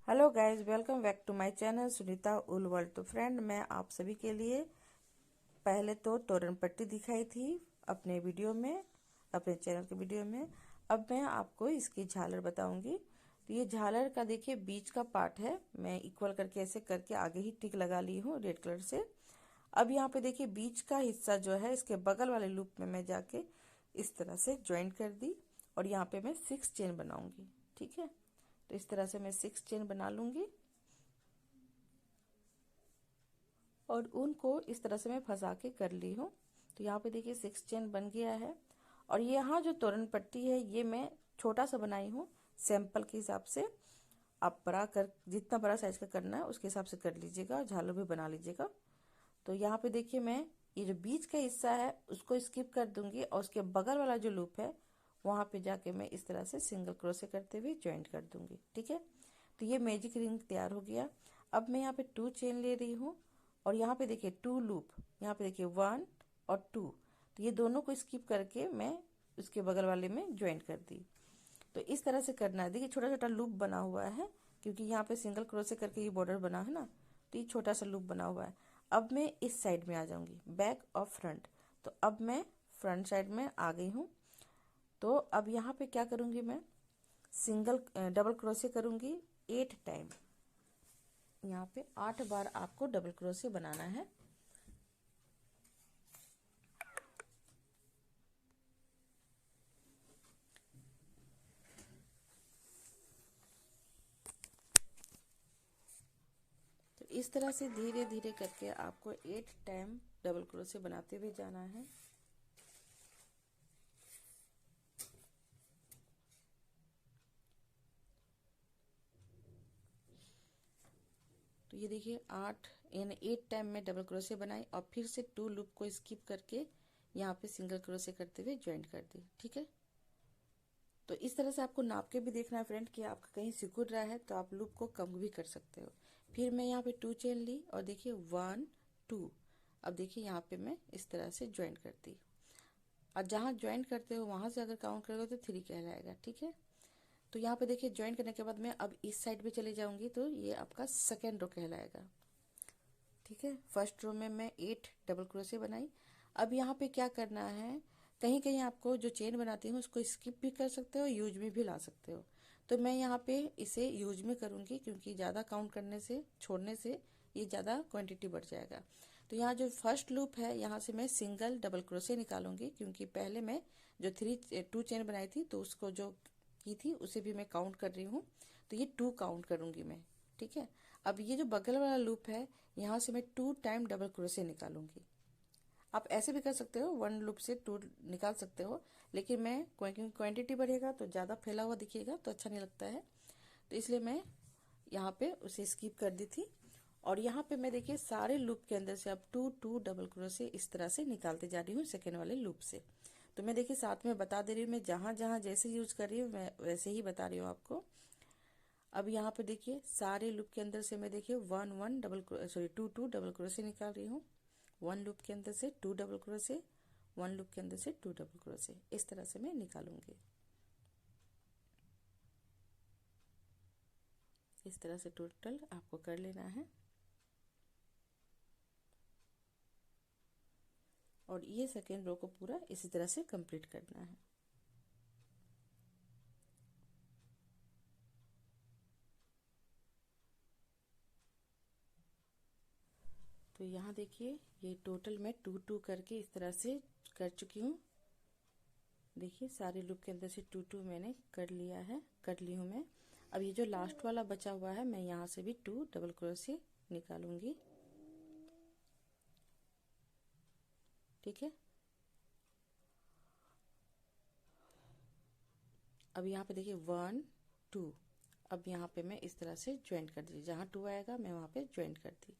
Hello guys, welcome back to my channel Sunita उल world. तो friend, मैं आप सभी के लिए पहले तो तोरण पट्टी दिखाई थी अपने वीडियो में, अपने चैनल के वीडियो में। अब मैं आपको इसकी झालर बताऊंगी। तो ये झालर का देखिए बीच का पार्ट है, मैं इक्वल करके ऐसे करके आगे ही टिक लगा ली हूँ रेड कलर से। अब यहाँ पे देखिए बीच का हिस्सा जो है इसके बगल वाले लूप में मैं जाके इस तरह से ज्वाइन कर दी और यहाँ पे मैं 6 चेन बनाऊंगी। ठीक है, तो इस तरह से मैं 6 चेन बना लूंगी और उनको इस तरह से मैं फंसा के कर ली हूँ। तो यहाँ पे देखिए 6 चेन बन गया है। और यहाँ जो तोरण पट्टी है ये मैं छोटा सा बनाई हूँ सैंपल के हिसाब से। आप बड़ा कर जितना बड़ा साइज का करना है उसके हिसाब से कर लीजिएगा और झालर भी बना लीजिएगा। तो यहाँ पे देखिए मैं ये जो बीच का हिस्सा है उसको स्किप कर दूंगी और उसके बगल वाला जो लूप है वहां पे जाके मैं इस तरह से सिंगल क्रोशे करते हुए ज्वाइंट कर दूंगी। ठीक है, तो ये मैजिक रिंग तैयार हो गया। अब मैं यहाँ पे 2 चेन ले रही हूँ और यहाँ पे देखिए 2 लूप, यहाँ पे देखिए 1 और 2। तो ये दोनों को स्किप करके मैं उसके बगल वाले में ज्वाइंट कर दी। तो इस तरह से करना है। देखिए छोटा छोटा लूप बना हुआ है क्योंकि यहाँ पे सिंगल क्रोशे करके ये बॉर्डर बना है ना, तो ये छोटा सा लूप बना हुआ है। अब मैं इस साइड में आ जाऊंगी, बैक और फ्रंट। तो अब मैं फ्रंट साइड में आ गई हूँ। तो अब यहाँ पे क्या करूंगी, मैं सिंगल डबल क्रोशे करूंगी 8 टाइम। यहाँ पे 8 बार आपको डबल क्रोशे बनाना है। तो इस तरह से धीरे धीरे करके आपको 8 टाइम डबल क्रोशे बनाते हुए जाना है। तो ये देखिए 8 टाइम में डबल क्रोशे बनाई और फिर से 2 लूप को स्किप करके यहाँ पे सिंगल क्रोशे करते हुए ज्वाइंट कर दी। ठीक है, तो इस तरह से आपको नाप के भी देखना है फ्रेंड कि आपका कहीं सिकुड़ रहा है तो आप लूप को कम भी कर सकते हो। फिर मैं यहाँ पे 2 चेन ली और देखिए 1 2। अब देखिए यहाँ पे मैं इस तरह से ज्वाइंट करती, और जहाँ ज्वाइंट करते हो वहां से अगर काउंट करोगे तो 3 कहलाएगा। ठीक है, तो यहाँ पे देखिए ज्वाइंट करने के बाद मैं अब इस साइड पे चले जाऊंगी तो ये आपका सेकेंड रो कहलाएगा। ठीक है, फर्स्ट रो में मैं 8 डबल क्रोशे बनाई। अब यहाँ पे क्या करना है, कहीं कहीं आपको जो चेन बनाती हूँ उसको स्किप भी कर सकते हो, यूज में भी ला सकते हो। तो मैं यहाँ पे इसे यूज में करूंगी क्योंकि ज्यादा काउंट करने से छोड़ने से ये ज्यादा क्वांटिटी बढ़ जाएगा। तो यहाँ जो फर्स्ट लूप है यहाँ से मैं सिंगल डबल क्रोशे निकालूंगी क्योंकि पहले मैं जो 2 चेन बनाई थी तो उसको जो की थी उसे भी मैं काउंट कर रही हूँ। तो ये 2 काउंट करूंगी मैं। ठीक है, अब ये जो बगल वाला लूप है यहाँ से मैं 2 टाइम डबल क्रोशे निकालूंगी। आप ऐसे भी कर सकते हो, 1 लूप से 2 निकाल सकते हो, लेकिन मैं क्योंकि क्वांटिटी बढ़ेगा तो ज्यादा फैला हुआ दिखेगा तो अच्छा नहीं लगता है, तो इसलिए मैं यहाँ पे उसे स्किप कर दी थी। और यहाँ पे मैं देखिए सारे लूप के अंदर से अब 2 डबल क्रोशे इस तरह से निकालते जा रही हूँ सेकेंड वाले लूप से। तो मैं देखिए साथ में बता दे रही हूँ, मैं जहां जहां जैसे यूज कर रही हूँ मैं वैसे ही बता रही हूँ आपको। अब यहाँ पे देखिए सारे लूप के अंदर से मैं देखिए 2 डबल क्रोशे निकाल रही हूँ। 1 लूप के अंदर से 2 डबल क्रोशे, 1 लूप के अंदर से 2 डबल क्रोशे, इस तरह से मैं निकालूंगी। इस तरह से टोटल आपको कर लेना है और ये सेकेंड रो को पूरा इसी तरह से कंप्लीट करना है। तो यहाँ देखिए ये टोटल मैं 2 करके इस तरह से कर चुकी हूँ। देखिए सारे लूप के अंदर से 2 मैंने कर लिया है, कर ली हूँ मैं। अब ये जो लास्ट वाला बचा हुआ है मैं यहाँ से भी 2 डबल क्रोशे निकालूंगी। ठीक है, अब यहाँ पे देखिए 1 2। अब यहाँ पे मैं इस तरह से ज्वाइंट कर दी, जहाँ 2 आएगा मैं वहां पे ज्वाइंट कर दी।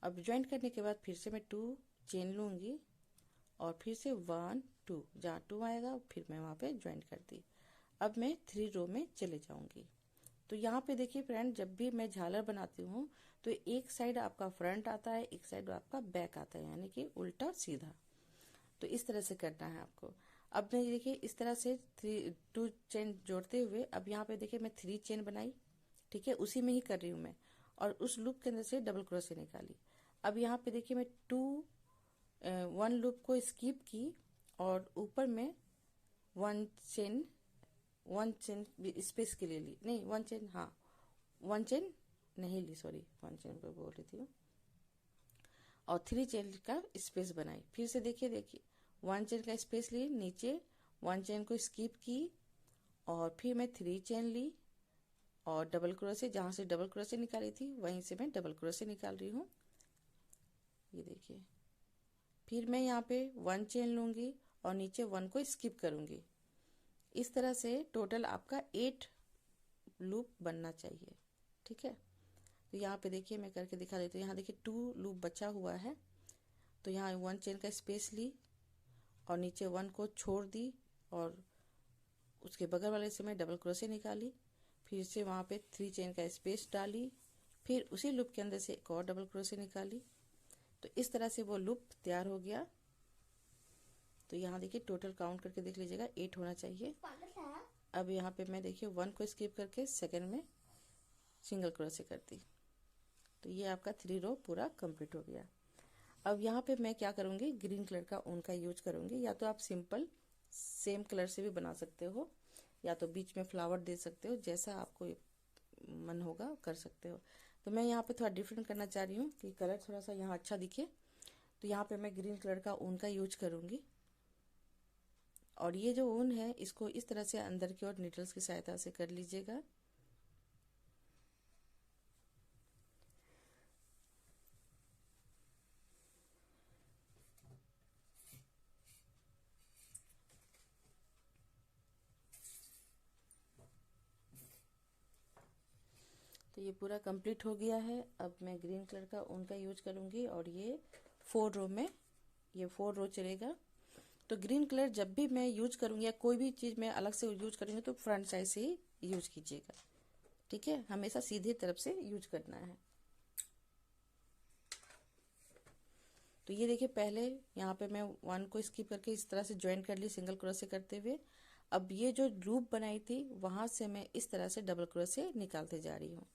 अब ज्वाइंट करने के बाद फिर से मैं 2 चेन लूंगी और फिर से 1 2, जहाँ 2 आएगा फिर मैं वहां पे ज्वाइंट कर दी। अब मैं 3 रो में चले जाऊंगी। तो यहाँ पे देखिए फ्रेंड, जब भी मैं झालर बनाती हूँ तो एक साइड आपका फ्रंट आता है, एक साइड आपका बैक आता है, यानी कि उल्टा सीधा। तो इस तरह से करना है आपको। अब मैं देखिए इस तरह से 2 चेन जोड़ते हुए अब यहाँ पे देखिए मैं 3 चेन बनाई ठीक है, उसी में ही कर रही हूँ मैं। और उस लूप के अंदर से डबल क्रोशे निकाली। अब यहाँ पे देखिए मैं 1 लूप को स्किप की और ऊपर में 1 चेन स्पेस के लिए ली, नहीं 1 चेन, हाँ 1 चेन नहीं ली, सॉरी 1 चेन को बोल रही थी, और 3 चेन का स्पेस बनाई। फिर से देखिए 1 चेन का स्पेस ली, नीचे 1 चेन को स्किप की और फिर मैं 3 चेन ली और डबल क्रोशे, जहां से डबल क्रोशे निकाली थी वहीं से मैं डबल क्रोशे निकाल रही हूँ। ये देखिए, फिर मैं यहाँ पे 1 चेन लूंगी और नीचे 1 को स्किप करूंगी। इस तरह से टोटल आपका 8 लूप बनना चाहिए, ठीक है। तो यहाँ पे देखिए मैं करके दिखा देती हूँ। यहाँ देखिए 2 लूप बचा हुआ है, तो यहाँ 1 चेन का स्पेस ली और नीचे 1 को छोड़ दी और उसके बगल वाले से मैं डबल क्रोशे निकाली। फिर से वहाँ पे 3 चेन का स्पेस डाली, फिर उसी लूप के अंदर से एक और डबल क्रोशे निकाली। तो इस तरह से वो लूप तैयार हो गया। तो यहाँ देखिए टोटल काउंट करके देख लीजिएगा, 8 होना चाहिए। अब यहाँ पे मैं देखिए 1 को स्किप करके सेकंड में सिंगल क्रोशे कर दी। तो ये आपका 3 रो पूरा कंप्लीट हो गया। अब यहाँ पे मैं क्या करूँगी, ग्रीन कलर का ऊन का यूज करूँगी। या तो आप सिंपल सेम कलर से भी बना सकते हो, या तो बीच में फ्लावर दे सकते हो, जैसा आपको मन होगा कर सकते हो। तो मैं यहाँ पे थोड़ा डिफरेंट करना चाह रही हूँ कि कलर थोड़ा सा यहाँ अच्छा दिखे। तो यहाँ पे मैं ग्रीन कलर का ऊन का यूज करूँगी। और ये जो ऊन है इसको इस तरह से अंदर की ओर नीडल्स की सहायता से कर लीजिएगा। तो ये पूरा कंप्लीट हो गया है। अब मैं ग्रीन कलर का ऊन का यूज करूंगी और ये 4 रो में, ये 4 रो चलेगा। तो ग्रीन कलर जब भी मैं यूज करूंगी या कोई भी चीज मैं अलग से यूज करूंगी तो फ्रंट साइड से ही यूज कीजिएगा, ठीक है। हमेशा सीधे तरफ से यूज करना है। तो ये देखिए पहले यहाँ पे मैं 1 को स्किप करके इस तरह से ज्वाइन कर ली सिंगल क्रोशे करते हुए। अब ये जो लूप बनाई थी वहां से मैं इस तरह से डबल क्रोशे निकालते जा रही हूँ।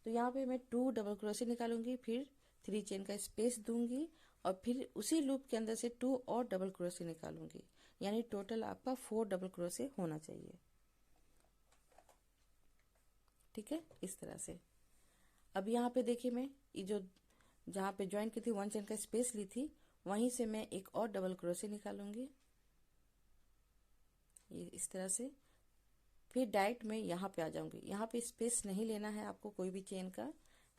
तो यहाँ पे मैं 2 डबल क्रोशे निकालूंगी, फिर 3 चेन का स्पेस दूंगी और फिर उसी लूप के अंदर से 2 और डबल क्रोशे निकालूंगी। यानी टोटल आपका 4 डबल क्रोशे होना चाहिए, ठीक है, इस तरह से। अब यहाँ पे देखिए मैं ये जो जहाँ पे ज्वाइन की थी 1 चेन का स्पेस ली थी वहीं से मैं एक और डबल क्रोशे निकालूंगी, ये इस तरह से। फिर डायरेक्ट मैं यहाँ पे आ जाऊंगी। यहाँ पे स्पेस नहीं लेना है आपको कोई भी चेन का,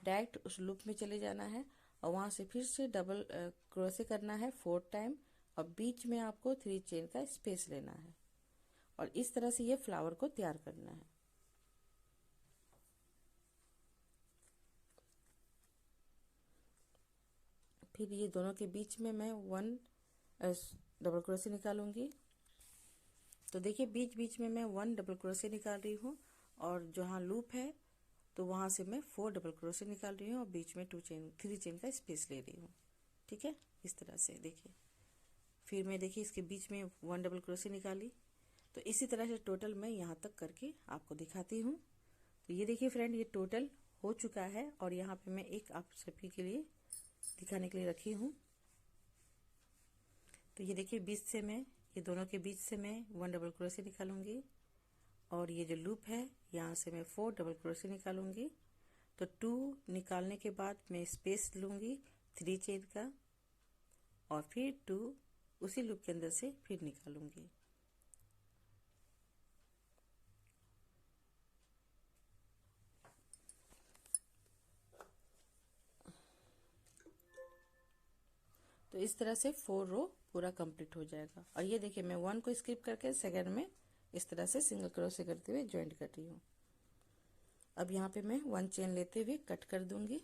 डायरेक्ट उस लूप में चले जाना है और वहां से फिर से डबल क्रोशे करना है 4 टाइम और बीच में आपको 3 चेन का स्पेस लेना है और इस तरह से ये फ्लावर को तैयार करना है। फिर ये दोनों के बीच में मैं 1 डबल क्रोशे निकालूंगी। तो देखिए बीच बीच में मैं 1 डबल क्रोशे निकाल रही हूँ और जहाँ लूप है तो वहां से मैं 4 डबल क्रोशे निकाल रही हूँ और बीच में 3 चेन का स्पेस ले रही हूँ, ठीक है, इस तरह से। देखिए फिर मैं देखिए इसके बीच में 1 डबल क्रोशे निकाली। तो इसी तरह से टोटल मैं यहाँ तक करके आपको दिखाती हूँ। तो ये देखिए फ्रेंड, ये टोटल हो चुका है और यहाँ पे मैं एक आप सभी के लिए दिखाने के लिए रखी हूँ। तो ये देखिए बीच से मैं, ये दोनों के बीच से मैं 1 डबल क्रोशे निकालूंगी और ये जो लूप है यहाँ से मैं 4 डबल क्रोशे निकालूंगी। तो 2 निकालने के बाद मैं स्पेस लूंगी 3 चेन का और फिर 2 उसी लूप के अंदर से फिर निकालूंगी। तो इस तरह से 4 रो पूरा कंप्लीट हो जाएगा। और ये देखिए मैं 1 को स्किप करके सेकंड में इस तरह से सिंगल क्रोशे करते हुए ज्वाइंट कर रही हूँ। अब यहाँ पे मैं 1 चेन लेते हुए कट कर दूंगी।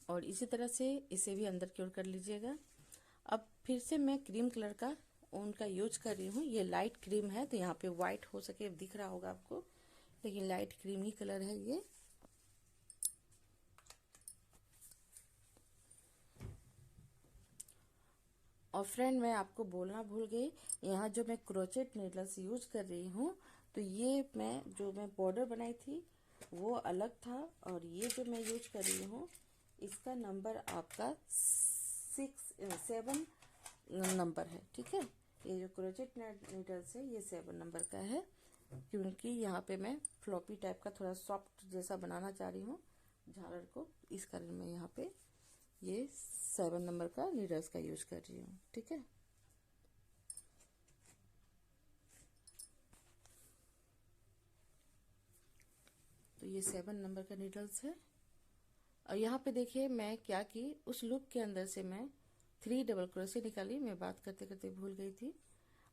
और इसी तरह से इसे भी अंदर की ओर कर लीजिएगा। अब फिर से मैं क्रीम कलर का ऊन का यूज कर रही हूँ। ये लाइट क्रीम है, तो यहाँ पे व्हाइट हो सके दिख रहा होगा आपको, लेकिन लाइट क्रीम ही कलर है ये। और फ्रेंड मैं आपको बोलना भूल गई, यहाँ जो मैं क्रोचेट नीडल्स यूज कर रही हूँ, तो ये मैं बॉर्डर बनाई थी वो अलग था, और ये जो मैं यूज कर रही हूँ इसका नंबर आपका 7 नंबर है। ठीक है, ये जो क्रोचेट नीडल्स है ये 7 नंबर का है, क्योंकि यहाँ पे मैं फ्लॉपी टाइप का थोड़ा सॉफ्ट जैसा बनाना चाह रही हूँ झालर को, इस कारण मैं यहाँ पे ये 7 नंबर का नीडल्स का यूज कर रही हूँ। ठीक है, तो ये 7 नंबर का नीडल्स है। और यहाँ पे देखिए मैं क्या की, उस लूप के अंदर से मैं 3 डबल क्रोशे निकाली, मैं बात करते करते भूल गई थी।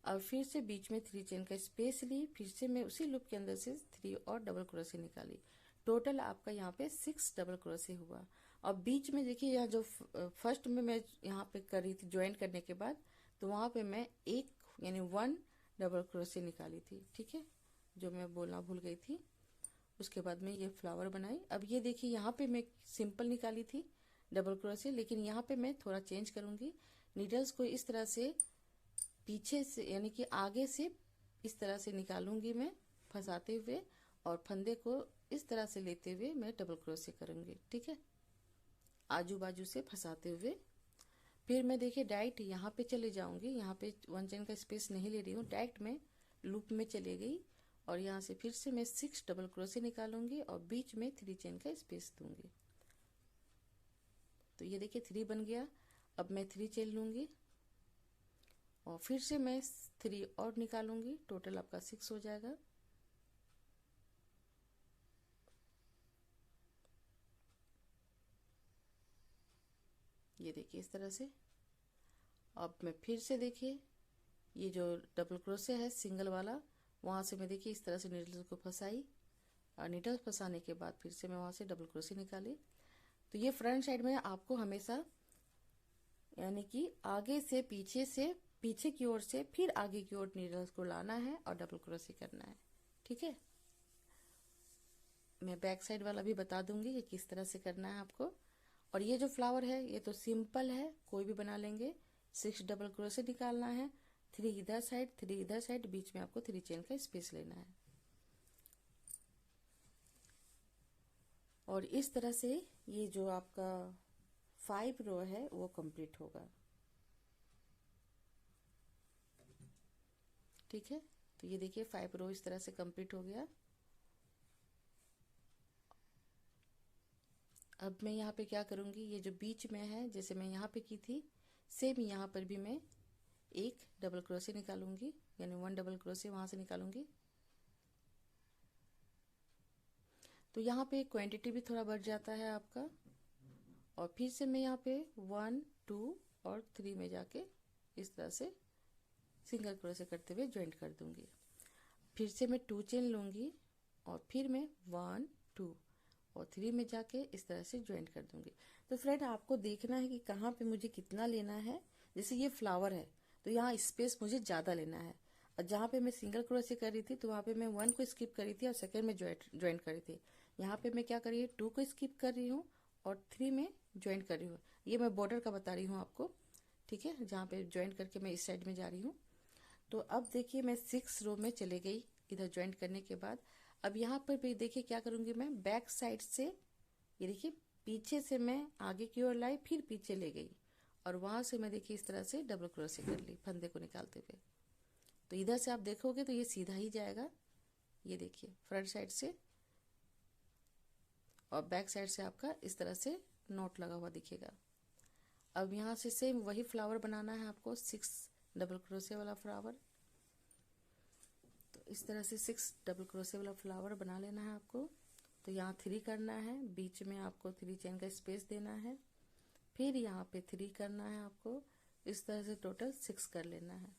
अब फिर से बीच में 3 चेन का स्पेस ली, फिर से मैं उसी लूप के अंदर से 3 और डबल क्रोशे निकाली। टोटल आपका यहाँ पे 6 डबल क्रोशे हुआ। और बीच में देखिए यहाँ जो फर्स्ट में मैं यहाँ पे कर रही थी ज्वाइन करने के बाद, तो वहाँ पे मैं एक यानी 1 डबल क्रोशे निकाली थी। ठीक है, जो मैं बोलना भूल गई थी। उसके बाद में ये फ्लावर बनाई। अब ये देखिए यहाँ पे मैं सिंपल निकाली थी डबल क्रोशे, लेकिन यहाँ पे मैं थोड़ा चेंज करूंगी। नीडल्स को इस तरह से पीछे से यानी कि आगे से इस तरह से निकालूंगी मैं फंसाते हुए, और फंदे को इस तरह से लेते हुए मैं डबल क्रोशे करूंगी। ठीक है, आजू बाजू से फंसाते हुए। फिर मैं देखिए डायरेक्ट यहाँ पे चले जाऊंगी, यहाँ पे 1 चेन का स्पेस नहीं ले रही हूँ, डायरेक्ट मैं लूप में चले गई, और यहाँ से फिर से मैं 6 डबल क्रोशे निकालूंगी और बीच में 3 चेन का स्पेस दूंगी। तो ये देखिए 3 बन गया। अब मैं 3 चेन लूंगी और फिर से मैं 3 और निकालूंगी, टोटल आपका 6 हो जाएगा। ये देखिए इस तरह से। अब मैं फिर से देखिए ये जो डबल क्रोशे है सिंगल वाला, वहां से मैं देखिए इस तरह से नीडल को फंसाई, और नीडल फंसाने के बाद फिर से मैं वहां से डबल क्रोशे निकाली। तो ये फ्रंट साइड में आपको हमेशा यानी कि आगे से पीछे की ओर से फिर आगे की ओर नीडल्स को लाना है और डबल क्रोशे करना है। ठीक है, मैं बैक साइड वाला भी बता दूंगी कि किस तरह से करना है आपको। और ये जो फ्लावर है ये तो सिंपल है, कोई भी बना लेंगे। 6 डबल क्रोशे निकालना है, 3 इधर साइड 3 इधर साइड, बीच में आपको 3 चेन का स्पेस लेना है, और इस तरह से ये जो आपका 5 रो है वो कंप्लीट होगा। ठीक है, तो ये देखिए 5 रो इस तरह से कंप्लीट हो गया। अब मैं यहाँ पे क्या करूंगी, ये जो बीच में है जैसे मैं यहाँ पे की थी, सेम यहाँ पर भी मैं एक डबल क्रोशे निकालूंगी, यानी 1 डबल क्रोशे वहां से निकालूंगी। तो यहाँ पे क्वांटिटी भी थोड़ा बढ़ जाता है आपका। और फिर से मैं यहाँ पे 1 2 और 3 में जाके इस तरह से सिंगल क्रोशे करते हुए ज्वाइंट कर दूंगी। फिर से मैं 2 चेन लूंगी और फिर मैं 1 2 और 3 में जाके इस तरह से ज्वाइंट कर दूंगी। तो फ्रेंड आपको देखना है कि कहाँ पे मुझे कितना लेना है। जैसे ये फ्लावर है तो यहाँ स्पेस मुझे ज्यादा लेना है, और जहाँ पे मैं सिंगल क्रोशे कर रही थी तो वहाँ पे मैं 1 को स्किप कर रही थी और सेकेंड में ज्वाइंट कर रही थी। यहाँ पे मैं क्या कर रही हूँ, 2 को स्किप कर रही हूँ और 3 में ज्वाइंट कर रही हूँ। ये मैं बॉर्डर का बता रही हूँ आपको। ठीक है, जहाँ पे ज्वाइंट करके मैं इस साइड में जा रही हूँ। तो अब देखिए मैं 6 रो में चले गई इधर ज्वाइंट करने के बाद। अब यहाँ पर भी देखिए क्या करूंगी, मैं बैक साइड से ये देखिए पीछे से मैं आगे की ओर लाई, फिर पीछे ले गई, और वहां से मैं देखिए इस तरह से डबल क्रोशे कर ली फंदे को निकालते हुए। तो इधर से आप देखोगे तो ये सीधा ही जाएगा, ये देखिए फ्रंट साइड से, और बैक साइड से आपका इस तरह से नॉट लगा हुआ दिखेगा। अब यहाँ से सेम वही फ्लावर बनाना है आपको, 6 डबल क्रोशे वाला फ्लावर। तो इस तरह से 6 डबल क्रोशे वाला फ्लावर बना लेना है आपको। तो यहाँ 3 करना है, बीच में आपको 3 चेन का स्पेस देना है, फिर यहाँ पे 3 करना है आपको, इस तरह से टोटल 6 कर लेना है।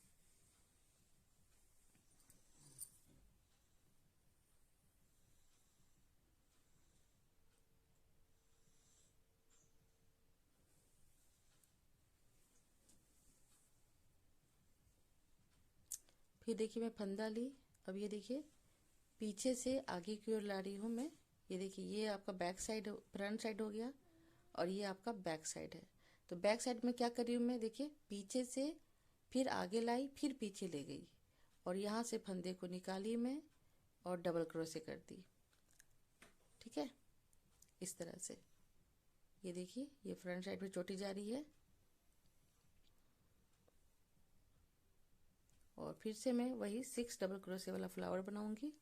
फिर देखिए मैं फंदा ली। अब ये देखिए पीछे से आगे की ओर ला रही हूँ मैं। ये देखिए ये आपका बैक साइड फ्रंट साइड हो गया, और ये आपका बैक साइड है। तो बैक साइड में क्या कर रही हूँ मैं, देखिए पीछे से फिर आगे लाई, फिर पीछे ले गई और यहाँ से फंदे को निकाली मैं और डबल क्रोशे कर दी। ठीक है, इस तरह से। ये देखिए ये फ्रंट साइड में चोटी जा रही है और फिर से मैं वही 6 डबल क्रोशे वाला फ्लावर बनाऊंगी।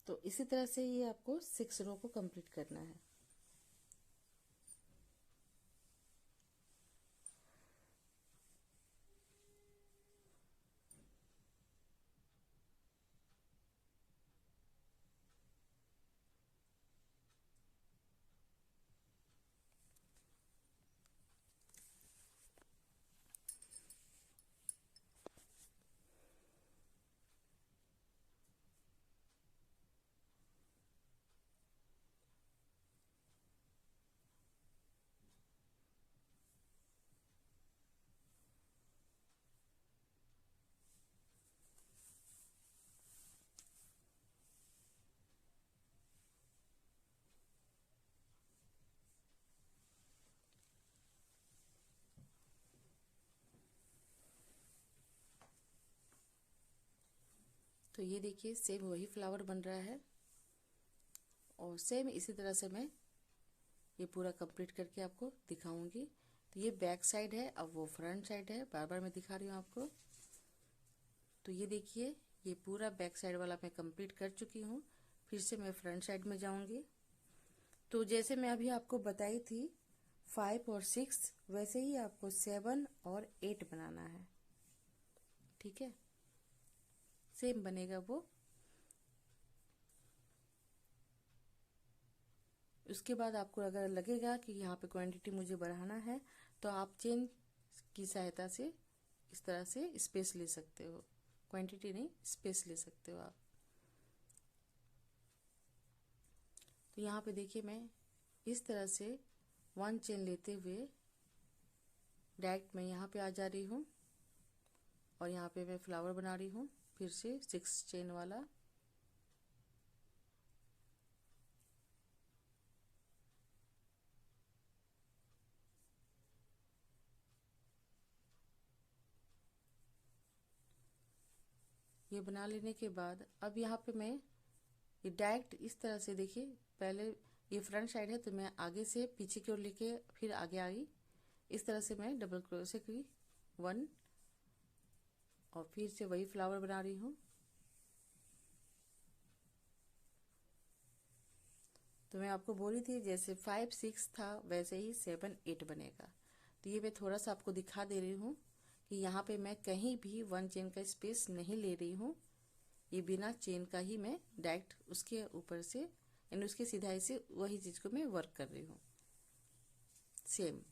तो इसी तरह से ये आपको 6 रो को कंप्लीट करना है। तो ये देखिए सेम वही फ्लावर बन रहा है और सेम इसी तरह से मैं ये पूरा कंप्लीट करके आपको दिखाऊंगी। तो ये बैक साइड है, अब वो फ्रंट साइड है, बार बार मैं दिखा रही हूँ आपको। तो ये देखिए ये पूरा बैक साइड वाला मैं कंप्लीट कर चुकी हूँ। फिर से मैं फ्रंट साइड में जाऊंगी। तो जैसे मैं अभी आपको बताई थी 5 और 6, वैसे ही आपको 7 और 8 बनाना है। ठीक है, सेम बनेगा वो। उसके बाद आपको अगर लगेगा कि यहाँ पे क्वांटिटी मुझे बढ़ाना है तो आप चेन की सहायता से इस तरह से स्पेस ले सकते हो। क्वांटिटी नहीं, स्पेस ले सकते हो आप। तो यहाँ पे देखिए मैं इस तरह से 1 चेन लेते हुए डायरेक्ट मैं यहाँ पे आ जा रही हूँ और यहाँ पे मैं फ्लावर बना रही हूँ फिर से 6 चेन वाला। ये बना लेने के बाद अब यहाँ पे मैं ये डायरेक्ट इस तरह से, देखिए पहले ये फ्रंट साइड है तो मैं आगे से पीछे की ओर लेके फिर आगे आई। इस तरह से मैं डबल क्रोशे की 1 और फिर से वही फ्लावर बना रही हूँ। तो मैं आपको बोली थी जैसे 5 6 था वैसे ही 7 8 बनेगा। तो ये मैं थोड़ा सा आपको दिखा दे रही हूँ कि यहाँ पे मैं कहीं भी 1 चेन का स्पेस नहीं ले रही हूँ। ये बिना चेन का ही मैं डायरेक्ट उसके ऊपर से यानी उसकी सिधाई से वही चीज को मैं वर्क कर रही हूँ सेम।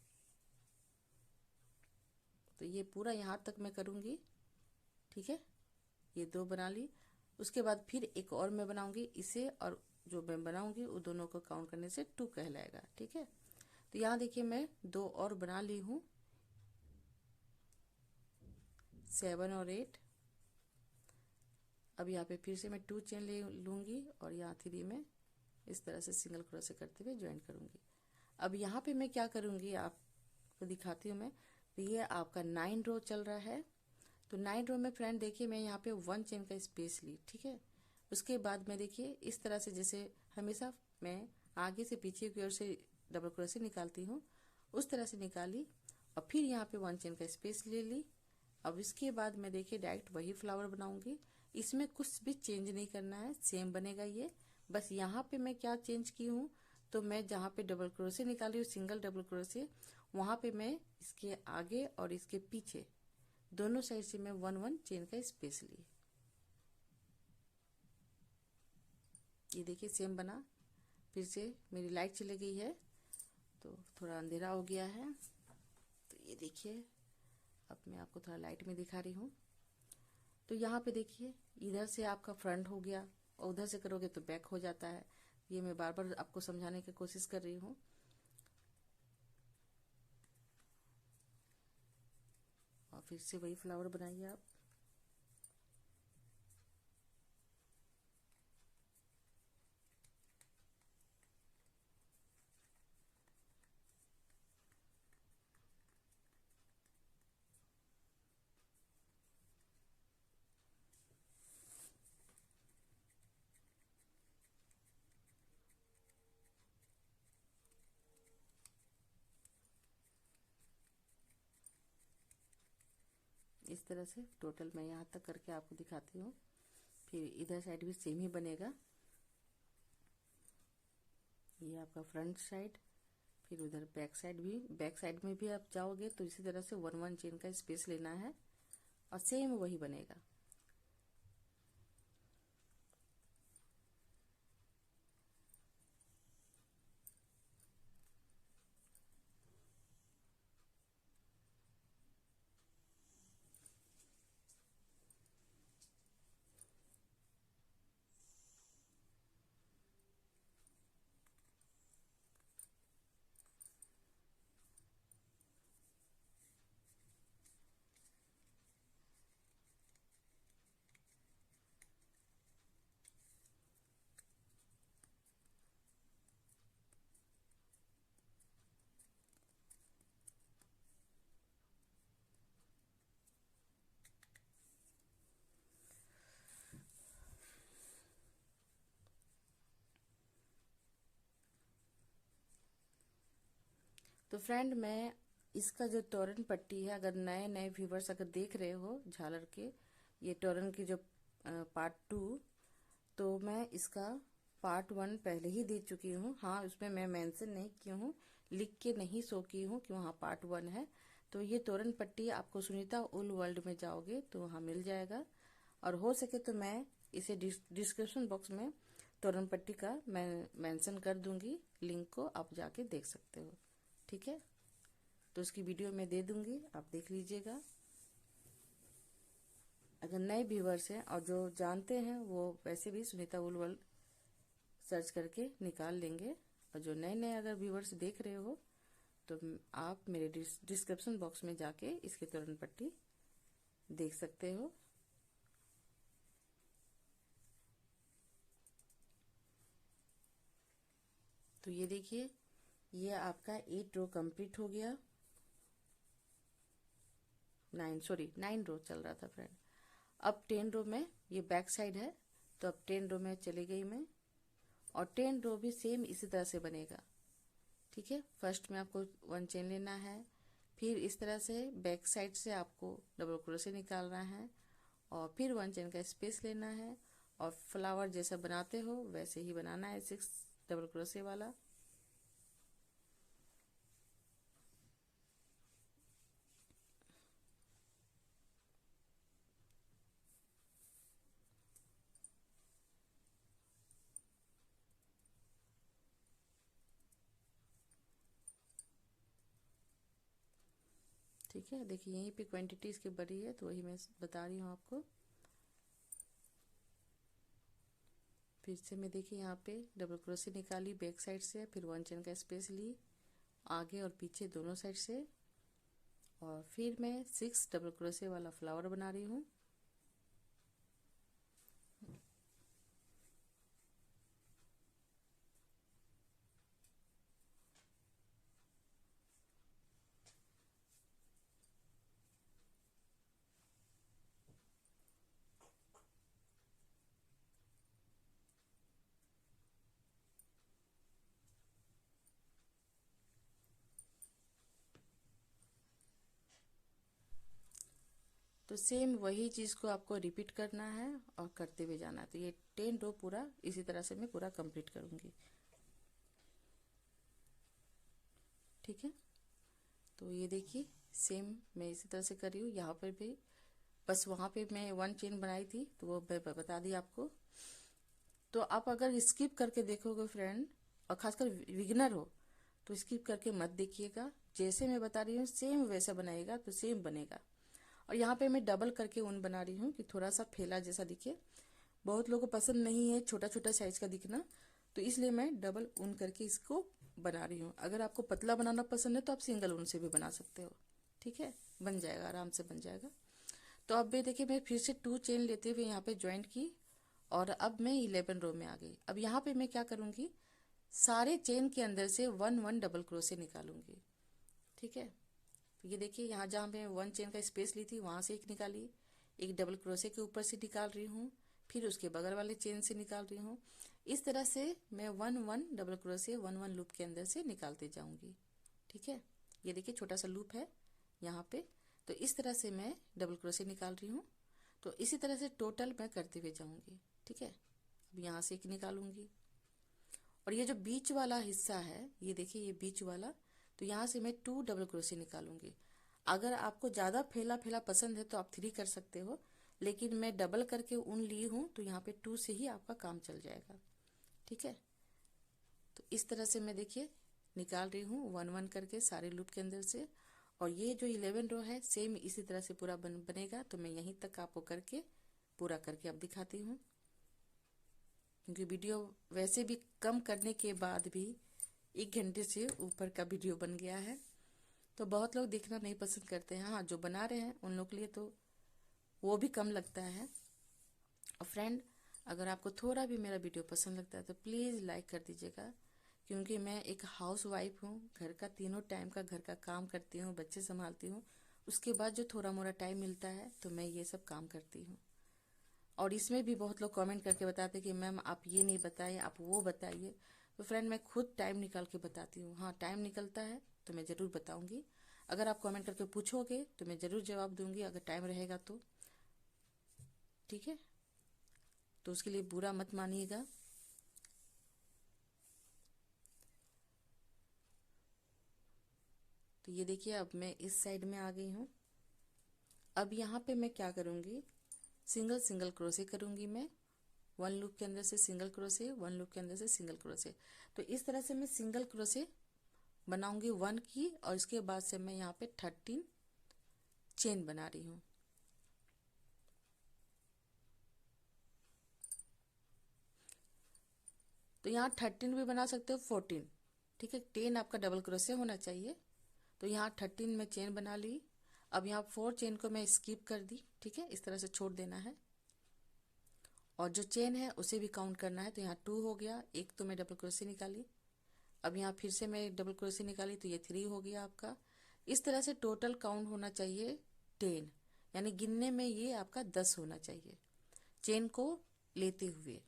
तो ये पूरा यहाँ तक मैं करूँगी। ठीक है, ये 2 बना ली। उसके बाद फिर एक और मैं बनाऊंगी इसे, और जो मैं बनाऊंगी वो दोनों को काउंट करने से 2 कहलाएगा। ठीक है, तो यहाँ देखिए मैं 2 और बना ली हूँ, 7 और 8। अब यहाँ पे फिर से मैं 2 चेन ले लूंगी और यहाँ 3 में इस तरह से सिंगल क्रोशे करते हुए ज्वाइन करूंगी। अब यहाँ पे मैं क्या करूंगी आपको दिखाती हूँ मैं। तो ये आपका 9 रो चल रहा है। तो 9 रो में फ्रेंड देखिए मैं यहाँ पे 1 चेन का स्पेस ली। ठीक है, उसके बाद मैं देखिए इस तरह से जैसे हमेशा मैं आगे से पीछे की ओर से डबल क्रोशे निकालती हूँ उस तरह से निकाली और फिर यहाँ पे 1 चेन का स्पेस ले ली। अब इसके बाद मैं देखिए डायरेक्ट वही फ्लावर बनाऊंगी। इसमें कुछ भी चेंज नहीं करना है, सेम बनेगा ये। बस यहाँ पे मैं क्या चेंज की हूँ, तो मैं जहाँ पे डबल क्रोशे निकाली हूँ सिंगल डबल क्रोशे, वहां पे मैं इसके आगे और इसके पीछे दोनों साइड से मैं 1 1 चेन का स्पेस ली। ये देखिए सेम बना। फिर से मेरी लाइट चली गई है तो थोड़ा अंधेरा हो गया है। तो ये देखिए अब मैं आपको थोड़ा लाइट में दिखा रही हूँ। तो यहाँ पे देखिए इधर से आपका फ्रंट हो गया और उधर से करोगे तो बैक हो जाता है। ये मैं बार बार आपको समझाने की कोशिश कर रही हूँ। और फिर से वही फ्लावर बनाइए आप। इस तरह से टोटल मैं यहाँ तक करके आपको दिखाती हूँ। फिर इधर साइड भी सेम ही बनेगा, ये आपका फ्रंट साइड। फिर उधर बैक साइड भी, बैक साइड में भी आप जाओगे तो इसी तरह से 1 1 चेन का स्पेस लेना है और सेम वही बनेगा। तो फ्रेंड, मैं इसका जो तोरन पट्टी है, अगर नए नए व्यूवर्स अगर देख रहे हो झालर के, ये तोरन की जो पार्ट 2, तो मैं इसका पार्ट 1 पहले ही दे चुकी हूँ। हाँ, उसमें मैं मेंशन नहीं की हूँ, लिख के नहीं शो की हूँ कि वहाँ पार्ट 1 है। तो ये तोरन पट्टी आपको सुनीता उल वर्ल्ड में जाओगे तो वहाँ मिल जाएगा, और हो सके तो मैं इसे डिस्क्रिप्शन बॉक्स में तोरन पट्टी का मैं मेंशन कर दूंगी, लिंक को आप जाके देख सकते हो। ठीक है, तो उसकी वीडियो मैं दे दूंगी, आप देख लीजिएगा। अगर नए व्यूवर्स हैं और जो जानते हैं वो वैसे भी सुनीता उल वर्ल्ड सर्च करके निकाल लेंगे, और जो नए नए अगर व्यूवर्स देख रहे हो तो आप मेरे डिस्क्रिप्शन बॉक्स में जाके इसकी तोरन पट्टी देख सकते हो। तो ये देखिए, ये आपका 8 रो कंप्लीट हो गया। 9 रो चल रहा था फ्रेंड। अब 10 रो में, ये बैक साइड है तो अब 10 रो में चली गई मैं, और 10 रो भी सेम इसी तरह से बनेगा। ठीक है, फर्स्ट में आपको 1 चेन लेना है, फिर इस तरह से बैक साइड से आपको डबल क्रोशे निकालना है, और फिर 1 चेन का स्पेस लेना है, और फ्लावर जैसा बनाते हो वैसे ही बनाना है 6 डबल क्रोशे वाला। ठीक है, देखिए यहीं पे क्वांटिटी इसकी बड़ी है तो वही मैं बता रही हूँ आपको। फिर से मैं देखिए यहाँ पे डबल क्रोशे निकाली बैक साइड से, फिर 1 चेन का स्पेस ली आगे और पीछे दोनों साइड से, और फिर मैं 6 डबल क्रोशे वाला फ्लावर बना रही हूँ। तो सेम वही चीज़ को आपको रिपीट करना है और करते हुए जाना है। तो ये 10 रो पूरा इसी तरह से मैं पूरा कंप्लीट करूँगी। ठीक है, तो ये देखिए सेम मैं इसी तरह से कर रही हूँ यहाँ पर भी, बस वहाँ पे मैं 1 चेन बनाई थी तो वो बता दी आपको। तो आप अगर स्किप करके देखोगे फ्रेंड, और खासकर बिगिनर हो तो स्किप करके मत देखिएगा, जैसे मैं बता रही हूँ सेम वैसा बनाएगा तो सेम बनेगा। और यहाँ पे मैं डबल करके ऊन बना रही हूँ कि थोड़ा सा फैला जैसा दिखे। बहुत लोगों को पसंद नहीं है छोटा छोटा साइज का दिखना, तो इसलिए मैं डबल ऊन करके इसको बना रही हूँ। अगर आपको पतला बनाना पसंद है तो आप सिंगल ऊन से भी बना सकते हो। ठीक है, बन जाएगा, आराम से बन जाएगा। तो अब भी देखिए मैं फिर से 2 चेन लेते हुए यहाँ पे ज्वाइंट की, और अब मैं 11 रो में आ गई। अब यहाँ पे मैं क्या करूँगी, सारे चेन के अंदर से 1 1 डबल क्रोशे निकालूंगी। ठीक है, तो ये देखिए यहाँ जहाँ मैं 1 चेन का स्पेस ली थी वहां से एक निकाली, एक डबल क्रोशे के ऊपर से निकाल रही हूँ, फिर उसके बगल वाले चेन से निकाल रही हूँ। इस तरह से मैं 1 1 डबल क्रोशे 1 1 लूप के अंदर से निकालते जाऊंगी। ठीक है, ये देखिए छोटा सा लूप है यहाँ पे, तो इस तरह से मैं डबल क्रोशे निकाल रही हूँ। तो इसी तरह से टोटल मैं करते हुए जाऊंगी। ठीक है, अब यहाँ से एक निकालूंगी और ये जो बीच वाला हिस्सा है, ये देखिए ये बीच वाला, तो यहाँ से मैं 2 डबल क्रोशे निकालूंगी। अगर आपको ज़्यादा फैला फैला पसंद है तो आप 3 कर सकते हो, लेकिन मैं डबल करके ऊन ली हूँ तो यहाँ पे 2 से ही आपका काम चल जाएगा। ठीक है, तो इस तरह से मैं देखिए निकाल रही हूँ 1 1 करके सारे लूप के अंदर से। और ये जो 11 रो है सेम इसी तरह से पूरा बनेगा। तो मैं यहीं तक आपको करके पूरा करके अब दिखाती हूँ, क्योंकि वीडियो वैसे भी कम करने के बाद भी 1 घंटे से ऊपर का वीडियो बन गया है, तो बहुत लोग देखना नहीं पसंद करते हैं। हाँ, जो बना रहे हैं उन लोग के लिए तो वो भी कम लगता है। और फ्रेंड, अगर आपको थोड़ा भी मेरा वीडियो पसंद लगता है तो प्लीज़ लाइक कर दीजिएगा, क्योंकि मैं एक हाउस वाइफ हूँ, घर का तीनों टाइम का घर का काम करती हूँ, बच्चे संभालती हूँ। उसके बाद जो थोड़ा मोड़ा टाइम मिलता है तो मैं ये सब काम करती हूँ। और इसमें भी बहुत लोग कमेंट करके बताते कि मैम आप ये नहीं बताइए, आप वो बताइए। तो फ्रेंड, मैं खुद टाइम निकाल के बताती हूँ। हाँ, टाइम निकलता है तो मैं ज़रूर बताऊँगी। अगर आप कमेंट करके पूछोगे तो मैं ज़रूर जवाब दूंगी, अगर टाइम रहेगा तो। ठीक है, तो उसके लिए बुरा मत मानिएगा। तो ये देखिए अब मैं इस साइड में आ गई हूँ। अब यहाँ पे मैं क्या करूँगी, सिंगल सिंगल क्रोशे करूँगी मैं। 1 लूप के अंदर से सिंगल क्रोशे, 1 लूप के अंदर से सिंगल क्रोशे। तो इस तरह से मैं सिंगल क्रोशे बनाऊंगी 1 की, और इसके बाद से मैं यहाँ पे 13 चेन बना रही हूँ। तो यहाँ 13 भी बना सकते हो, 14। ठीक है, 10 आपका डबल क्रोशे होना चाहिए। तो यहाँ 13 में चेन बना ली। अब यहाँ 4 चेन को मैं स्किप कर दी। ठीक है, इस तरह से छोड़ देना है, और जो चेन है उसे भी काउंट करना है। तो यहाँ 2 हो गया, एक तो मैं डबल क्रोशे निकाली। अब यहाँ फिर से मैं डबल क्रोशे निकाली तो ये 3 हो गया आपका। इस तरह से टोटल काउंट होना चाहिए 10, यानी गिनने में ये आपका 10 होना चाहिए, चेन को लेते हुए,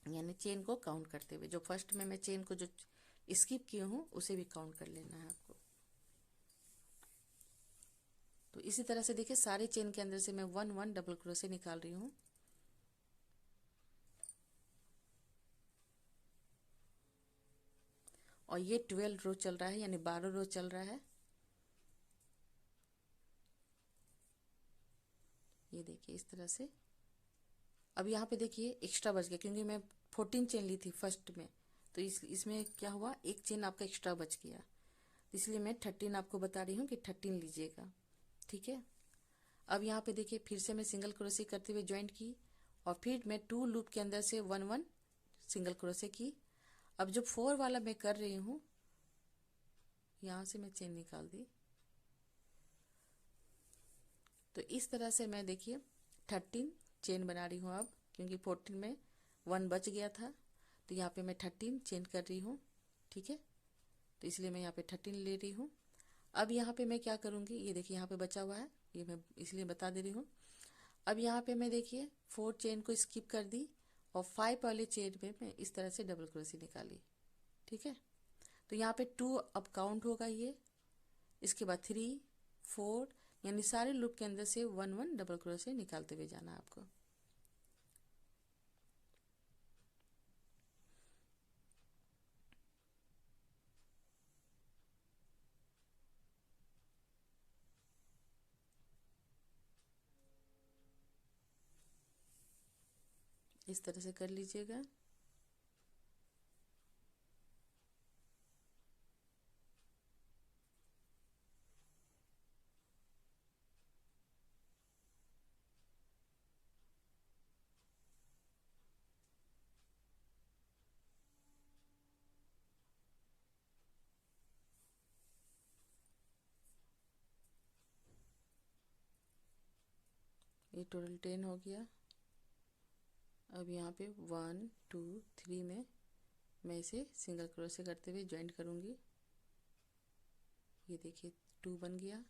यानी चेन को काउंट करते हुए। जो फर्स्ट में मैं चेन को जो स्किप की हूँ उसे भी काउंट कर लेना है आपको। तो इसी तरह से देखिए सारे चेन के अंदर से मैं 1 1 डबल क्रोशे निकाल रही हूँ। और ये 12 रो चल रहा है, यानी 12 रो चल रहा है। ये देखिए इस तरह से। अब यहाँ पे देखिए एक्स्ट्रा बच गया, क्योंकि मैं 14 चेन ली थी फर्स्ट में, तो इसमें क्या हुआ, एक चेन आपका एक्स्ट्रा बच गया। इसलिए मैं 13 आपको बता रही हूँ कि 13 लीजिएगा। ठीक है, अब यहाँ पे देखिए फिर से मैं सिंगल क्रोशे करते हुए ज्वाइंट की, और फिर मैं 2 लूप के अंदर से 1 1 सिंगल क्रोशे की। अब जो 4 वाला मैं कर रही हूँ, यहाँ से मैं चेन निकाल दी। तो इस तरह से मैं देखिए 13 चेन बना रही हूँ अब, क्योंकि 14 में 1 बच गया था। तो यहाँ पे मैं 13 चेन कर रही हूँ। ठीक है, तो इसलिए मैं यहाँ पे 13 ले रही हूँ। अब यहाँ पे मैं क्या करूँगी, ये देखिए यहाँ पे बचा हुआ है, ये मैं इसलिए बता दे रही हूँ। अब यहाँ पे मैं देखिए 4 चेन को स्किप कर दी, और 5 वाले चेन में मैं इस तरह से डबल क्रोशे निकाली। ठीक है, तो यहाँ पे 2 अब काउंट होगा ये, इसके बाद 3 4, यानी सारे लूप के अंदर से 1 1 डबल क्रोशे निकालते हुए जाना है आपको। इस तरह से कर लीजिएगा। ये टोटल 10 हो गया। अब यहाँ पे 1 2 3 में मैं इसे सिंगल क्रोशे करते हुए ज्वाइंट करूँगी। ये देखिए 2 बन गया।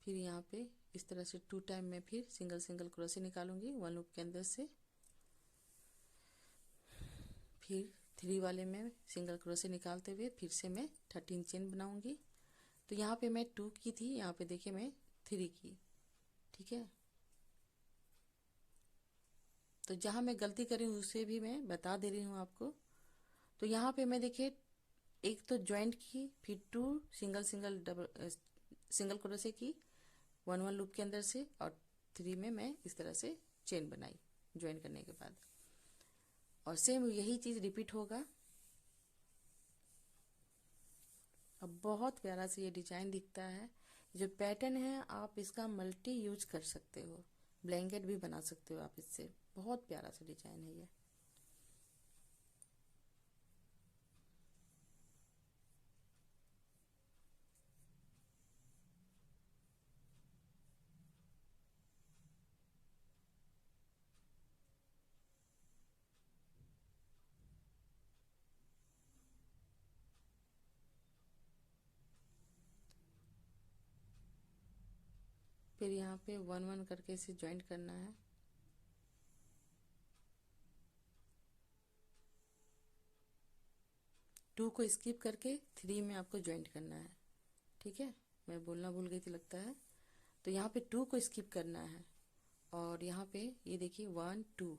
फिर यहाँ पे इस तरह से 2 टाइम में फिर सिंगल सिंगल क्रोशे निकालूंगी 1 लूप के अंदर से। फिर 3 वाले में सिंगल क्रोशे निकालते हुए फिर से मैं 13 चेन बनाऊंगी। तो यहाँ पे मैं 2 की थी, यहाँ पे देखिए मैं 3 की। ठीक है, तो जहाँ मैं गलती करी हूँ उसे भी मैं बता दे रही हूँ आपको। तो यहाँ पे मैं देखिए एक तो ज्वाइंट की, फिर 2 single single double single crochet की 1 1 लूप के अंदर से, और 3 में मैं इस तरह से चेन बनाई ज्वाइन करने के बाद। और सेम यही चीज रिपीट होगा। अब बहुत प्यारा से ये डिजाइन दिखता है। जो पैटर्न है आप इसका मल्टी यूज कर सकते हो, ब्लैंकेट भी बना सकते हो आप इससे। बहुत प्यारा सा डिजाइन है ये। फिर यहाँ पे 1 1 करके इसे ज्वाइंट करना है। टू को स्किप करके 3 में आपको ज्वाइंट करना है। ठीक है, मैं बोलना भूल गई थी लगता है। तो यहाँ पे 2 को स्किप करना है, और यहाँ पे ये देखिए 1 2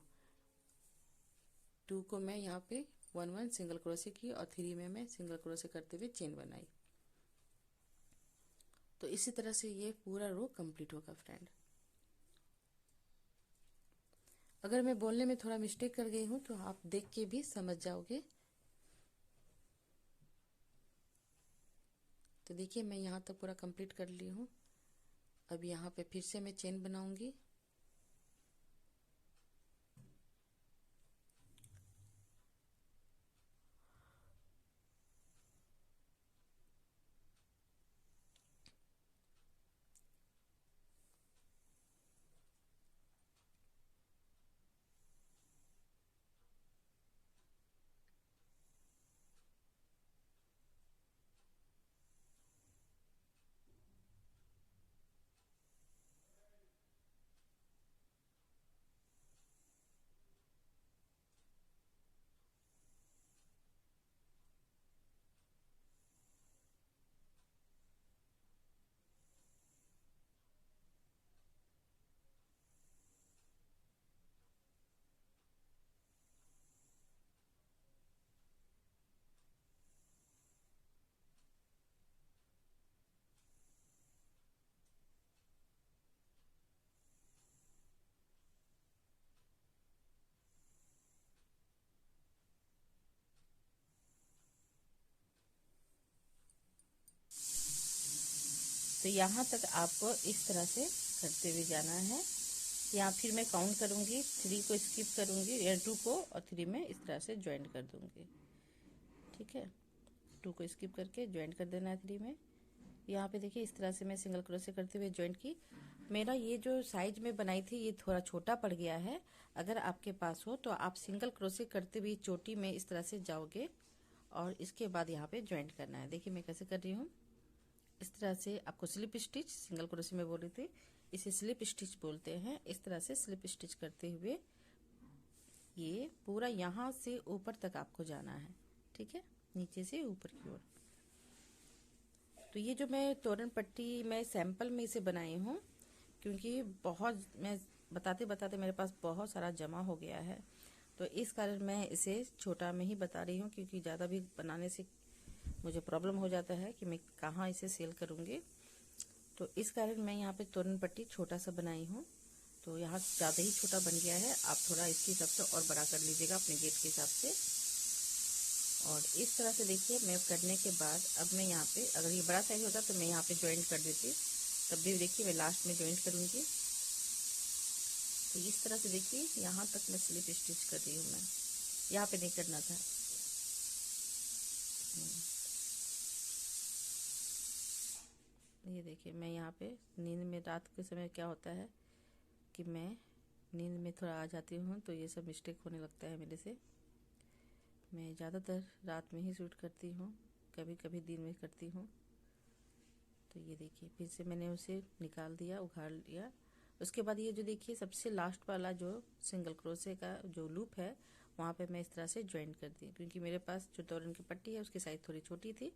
2 को मैं यहाँ पे 1 1 सिंगल क्रोशे की, और 3 में मैं सिंगल क्रोशे करते हुए चेन बनाई। तो इसी तरह से ये पूरा रो कंप्लीट होगा फ्रेंड। अगर मैं बोलने में थोड़ा मिस्टेक कर गई हूँ तो आप देख के भी समझ जाओगे। तो देखिए मैं यहाँ तक पूरा कंप्लीट कर ली हूँ। अब यहाँ पे फिर से मैं चेन बनाऊंगी। तो यहाँ तक आपको इस तरह से करते हुए जाना है। यहाँ फिर मैं काउंट करूँगी, 3 को स्किप करूँगी या 2 को, और 3 में इस तरह से ज्वाइंट कर दूँगी। ठीक है, 2 को स्किप करके ज्वाइंट कर देना है 3 में। यहाँ पे देखिए इस तरह से मैं सिंगल क्रोशे करते हुए ज्वाइंट की। मेरा ये जो साइज में बनाई थी ये थोड़ा छोटा पड़ गया है। अगर आपके पास हो तो आप सिंगल क्रोशे करते हुए चोटी में इस तरह से जाओगे, और इसके बाद यहाँ पे ज्वाइंट करना है। देखिए मैं कैसे कर रही हूँ। इस तरह से आपको स्लिप स्टिच, सिंगल क्रोशे में बोल रही थी, इसे स्लिप स्टिच बोलते हैं। इस तरह से स्लिप स्टिच करते हुए ये पूरा यहाँ से ऊपर तक आपको जाना है। ठीक है, नीचे से ऊपर की ओर। तो ये जो मैं तोरण पट्टी मैं सैंपल में इसे बनाई हूँ, क्योंकि बहुत मैं बताते बताते मेरे पास बहुत सारा जमा हो गया है, तो इस कारण मैं इसे छोटा में ही बता रही हूँ, क्योंकि ज़्यादा भी बनाने से मुझे प्रॉब्लम हो जाता है कि मैं कहाँ इसे सेल करूँगी। तो इस कारण मैं यहाँ पे तोरण पट्टी छोटा सा बनाई हूँ। तो यहाँ ज़्यादा ही छोटा बन गया है, आप थोड़ा इसके हिसाब से और बड़ा कर लीजिएगा अपने गेट के हिसाब से। और इस तरह से देखिए मैं करने के बाद अब मैं यहाँ पे, अगर ये बड़ा साइज होता तो मैं यहाँ पे ज्वाइंट कर देती, तब भी देखिए मैं लास्ट में ज्वाइंट करूँगी। तो इस तरह से देखिए यहाँ तक मैं स्लिप स्टिच कर रही हूँ, मैं यहाँ पे नहीं करना था। ये देखिए मैं यहाँ पे नींद में, रात के समय क्या होता है कि मैं नींद में थोड़ा आ जाती हूँ, तो ये सब मिस्टेक होने लगता है मेरे से। मैं ज़्यादातर रात में ही शूट करती हूँ, कभी कभी दिन में करती हूँ। तो ये देखिए फिर से मैंने उसे निकाल दिया, उखाड़ लिया। उसके बाद ये जो देखिए सबसे लास्ट वाला जो सिंगल क्रोशे का जो लूप है, वहाँ पे मैं इस तरह से ज्वाइंट कर दी, क्योंकि मेरे पास जो तोरण की पट्टी है उसकी साइज थोड़ी छोटी थी,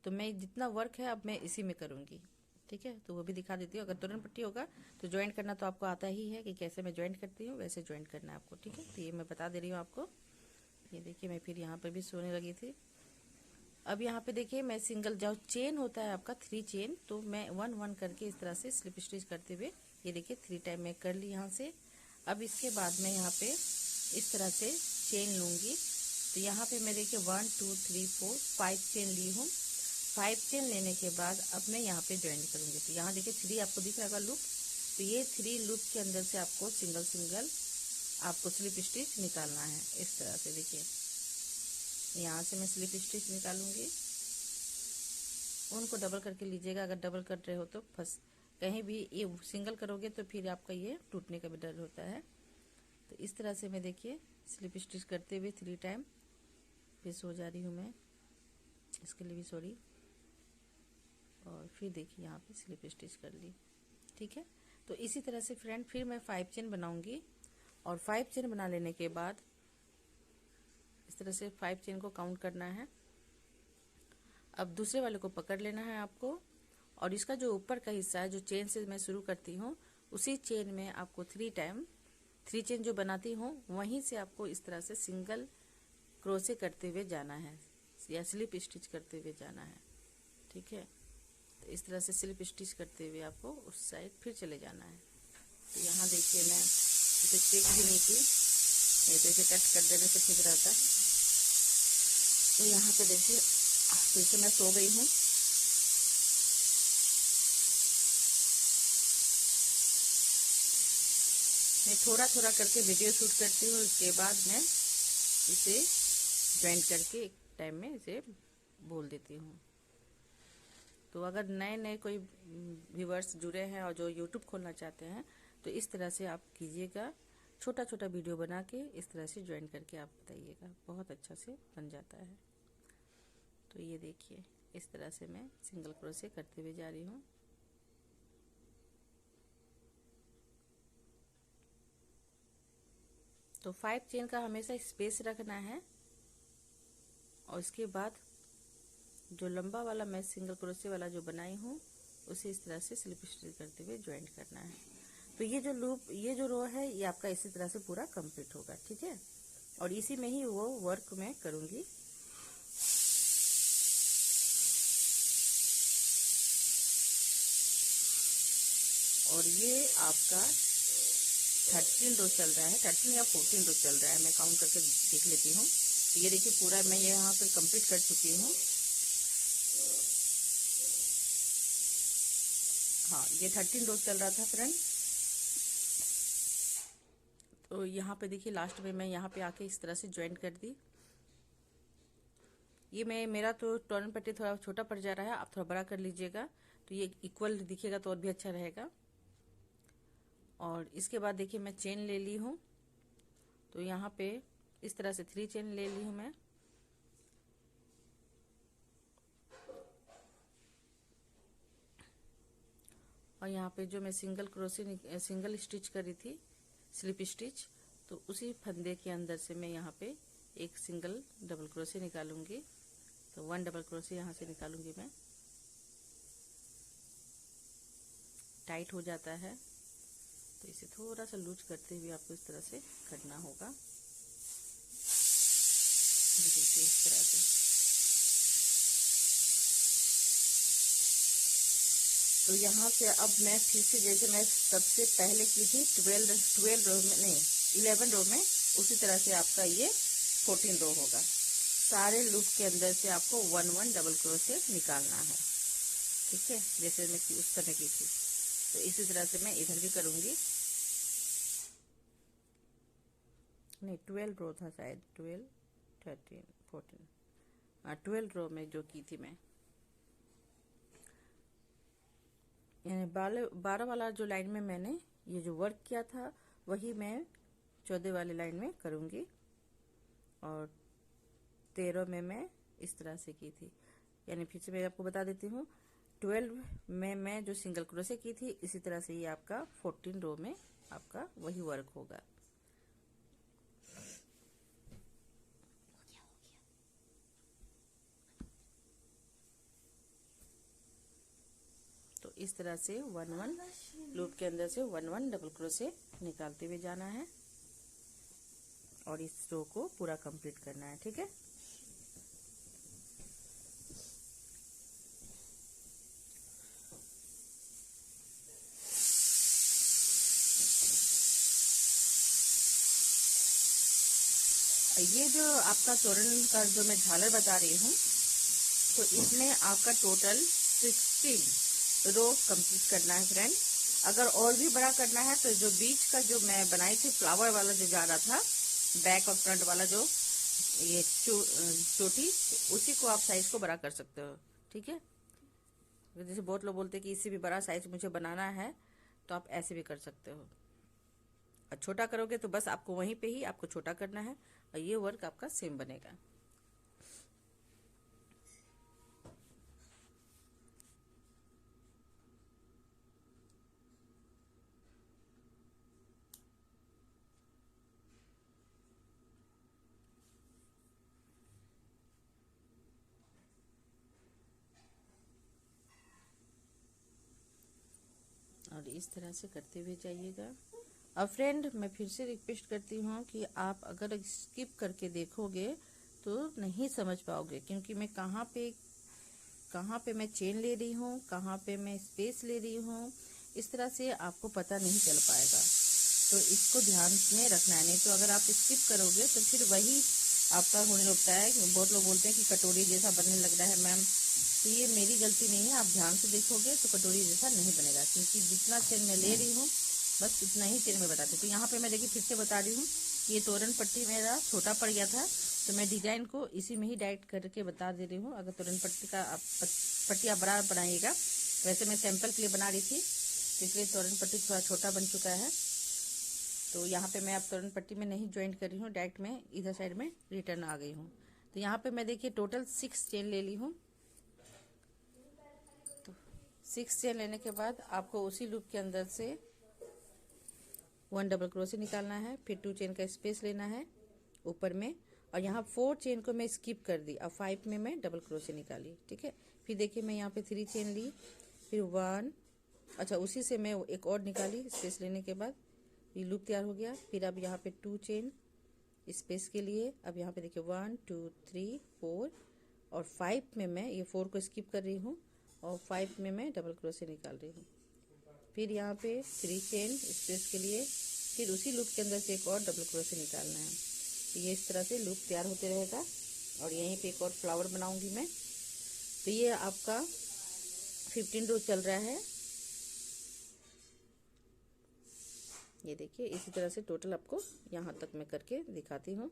तो मैं जितना वर्क है अब मैं इसी में करूँगी, ठीक है। तो वो भी दिखा देती हूँ। अगर तोरण पट्टी होगा तो ज्वाइंट करना तो आपको आता ही है कि कैसे मैं ज्वाइंट करती हूँ, वैसे ज्वाइंट करना है आपको, ठीक है। तो ये मैं बता दे रही हूँ आपको। ये देखिए मैं फिर यहाँ पर भी सोने लगी थी। अब यहाँ पे देखिए मैं सिंगल जो चेन होता है आपका 3 चेन, तो मैं 1 1 करके इस तरह से स्लिप स्टिच करते हुए ये देखिए 3 टाइम मैं कर ली यहाँ से। अब इसके बाद मैं यहाँ पे इस तरह से चेन लूँगी। तो यहाँ पे मैं देखिए 1 2 3 4 5 चेन ली हूँ। 5 चेन लेने के बाद अब मैं यहाँ पे ज्वाइन करूँगी। तो यहाँ देखिए 3 आपको दिख रहा होगा लूप। तो ये 3 लूप के अंदर से आपको सिंगल सिंगल आपको स्लिप स्टिच निकालना है। इस तरह से देखिए यहाँ से मैं स्लिप स्टिच निकालूंगी। उनको डबल करके लीजिएगा, अगर डबल कर रहे हो तो फंस कहीं भी ये सिंगल करोगे तो फिर आपका ये टूटने का भी डर होता है। तो इस तरह से मैं देखिए स्लिप स्टिच करते हुए 3 टाइम फिर सो जा रही हूँ मैं, इसके लिए भी सॉरी। और फिर देखिए यहाँ पे स्लिप स्टिच कर ली, ठीक है। तो इसी तरह से फ्रेंड फिर मैं 5 चेन बनाऊंगी और 5 चेन बना लेने के बाद इस तरह से 5 चेन को काउंट करना है। अब दूसरे वाले को पकड़ लेना है आपको और इसका जो ऊपर का हिस्सा है जो चेन से मैं शुरू करती हूँ उसी चेन में आपको 3 टाइम 3 चेन जो बनाती हूँ वहीं से आपको इस तरह से सिंगल क्रोशे करते हुए जाना है या स्लिप स्टिच करते हुए जाना है, ठीक है। तो इस तरह से स्लिप स्टिच करते हुए आपको उस साइड फिर चले जाना है। तो यहाँ देखिए मैं इसे चेक भी नहीं की, नहीं तो इसे कट कर देने से ठीक रहता है। तो यहाँ पे देखिए फिर से मैं सो गई हूँ। मैं थोड़ा थोड़ा करके वीडियो शूट करती हूँ, उसके बाद मैं इसे ज्वाइंट करके एक टाइम में इसे बोल देती हूँ। तो अगर नए नए कोई व्यूवर्स जुड़े हैं और जो यूट्यूब खोलना चाहते हैं तो इस तरह से आप कीजिएगा, छोटा छोटा वीडियो बना के इस तरह से ज्वाइन करके आप बताइएगा, बहुत अच्छा से बन जाता है। तो ये देखिए इस तरह से मैं सिंगल क्रोशे करते हुए जा रही हूँ। तो 5 चेन का हमेशा स्पेस रखना है और इसके बाद जो लंबा वाला मैं सिंगल क्रोशे वाला जो बनाई हूँ उसे इस तरह से स्लिप स्टिच करते हुए ज्वाइंट करना है। तो ये जो लूप ये जो रो है ये आपका इसी तरह से पूरा कंप्लीट होगा, ठीक है। और इसी में ही वो वर्क मैं करूँगी। और ये आपका 13 रो चल रहा है, 13 या 14 रो चल रहा है, मैं काउंट करके देख लेती हूँ। ये देखिए पूरा मैं यहाँ पे कंप्लीट कर चुकी हूँ। हाँ ये 13 रो चल रहा था फ्रेंड। तो यहाँ पे देखिए लास्ट में मैं यहाँ पे आके इस तरह से ज्वाइंट कर दी। ये मेरा तो तोरण पट्टी थोड़ा छोटा पड़ जा रहा है, आप थोड़ा बड़ा कर लीजिएगा तो ये इक्वल दिखेगा तो और भी अच्छा रहेगा। और इसके बाद देखिए मैं चेन ले ली हूँ। तो यहाँ पे इस तरह से 3 चेन ले ली हूँ मैं। और यहाँ पे जो मैं सिंगल स्टिच करी थी स्लिप स्टिच, तो उसी फंदे के अंदर से मैं यहाँ पे एक सिंगल डबल क्रोशे निकालूंगी। तो 1 डबल क्रोशे यहाँ से निकालूंगी मैं। टाइट हो जाता है तो इसे थोड़ा सा लूज करते हुए आपको इस तरह से करना होगा। देखिए इस तरह से। तो यहाँ से अब मैं फिर से जैसे मैं सबसे पहले की थी 12 रो में, नहीं 11 रो में, उसी तरह से आपका ये 14 रो होगा। सारे लूप के अंदर से आपको 1 1 डबल क्रोशे निकालना है, ठीक है, जैसे मैं उस समय की थी। तो इसी तरह से मैं इधर भी करूंगी। नहीं 12 रो था शायद, 12 13 14, हाँ 12 रो में जो की थी मैं, यानी 12 वाला जो लाइन में मैंने ये जो वर्क किया था वही मैं 14 वाली लाइन में करूँगी। और 13 में मैं इस तरह से की थी। यानी फिर से मैं आपको बता देती हूँ, 12 में मैं जो सिंगल क्रोशे की थी इसी तरह से ये आपका 14 रो में आपका वही वर्क होगा। इस तरह से 1 लूप के अंदर से 1 डबल क्रोशे निकालते हुए जाना है और इस रो को पूरा कंप्लीट करना है। ठीक है, ये जो आपका तोरण का जो मैं झालर बता रही हूँ, तो इसमें आपका टोटल 16 रो कंप्लीट करना है फ्रेंड। अगर और भी बड़ा करना है तो जो बीच का जो मैं बनाई थी फ्लावर वाला जो जा रहा था, बैक और फ्रंट वाला जो ये चोटी, उसी को आप साइज को बड़ा कर सकते हो। ठीक है, जैसे बहुत लोग बोलते हैं कि इससे भी बड़ा साइज मुझे बनाना है, तो आप ऐसे भी कर सकते हो। और छोटा करोगे तो बस आपको वहीं पे ही आपको छोटा करना है और ये वर्क आपका सेम बनेगा। और इस तरह से करते हुए जाइएगा। अब फ्रेंड, मैं फिर से रिक्वेस्ट करती हूँ कि आप अगर स्किप करके देखोगे तो नहीं समझ पाओगे, क्योंकि मैं कहाँ पे मैं चेन ले रही हूँ, कहाँ पे मैं स्पेस ले रही हूँ, इस तरह से आपको पता नहीं चल पाएगा। तो इसको ध्यान में रखना है, नहीं तो अगर आप स्किप करोगे तो फिर वही आपका होने लगता है। बहुत लोग बोलते हैं कि कटोरी जैसा बनने लग रहा है मैम, तो ये मेरी गलती नहीं है। आप ध्यान से देखोगे तो कटोरी जैसा नहीं बनेगा, क्योंकि जितना चेन मैं ले रही हूँ बस उतना ही चेन में बताती हूँ। तो यहाँ पे मैं देखिए फिर से बता रही हूँ कि ये तोरण पट्टी मेरा छोटा पड़ गया था, तो मैं डिजाइन को इसी में ही डायरेक्ट करके बता दे रही हूँ। अगर तोरण पट्टी का पट्टी आप बड़ा बनाइएगा, वैसे मैं सैंपल के लिए बना रही थी, तो इसलिए तोरण पट्टी थोड़ा छोटा बन चुका है। तो यहाँ पे मैं अब तोरण पट्टी में नहीं ज्वाइंट कर रही हूँ, डायरेक्ट में इधर साइड में रिटर्न आ गई हूँ। तो यहाँ पे मैं देखिए टोटल 6 चेन ले ली हूँ। तो 6 चेन लेने के बाद आपको उसी लूप के अंदर से 1 डबल क्रोशे निकालना है, फिर 2 चेन का स्पेस लेना है ऊपर में, और यहाँ 4 चेन को मैं स्किप कर दी। अब 5 में मैं डबल क्रोशे निकाली। ठीक है, फिर देखिए मैं यहाँ पे 3 चेन ली, फिर 1, अच्छा उसी से मैं एक और निकाली स्पेस लेने के बाद, ये लूप तैयार हो गया। फिर अब यहाँ पे 2 चेन स्पेस के लिए, अब यहाँ पे देखिए 1 2 3 4 और 5 में मैं ये 4 को स्किप कर रही हूँ और 5 में मैं डबल क्रोशे निकाल रही हूँ। फिर यहाँ पे 3 चेन स्पेस के लिए, फिर उसी लूप के अंदर से एक और डबल क्रोशे निकालना है। तो ये इस तरह से लूप तैयार होते रहेगा और यहीं पे एक और फ्लावर बनाऊंगी मैं। तो ये आपका 15 रो चल रहा है। ये देखिए इसी तरह से टोटल आपको यहाँ तक मैं करके दिखाती हूँ।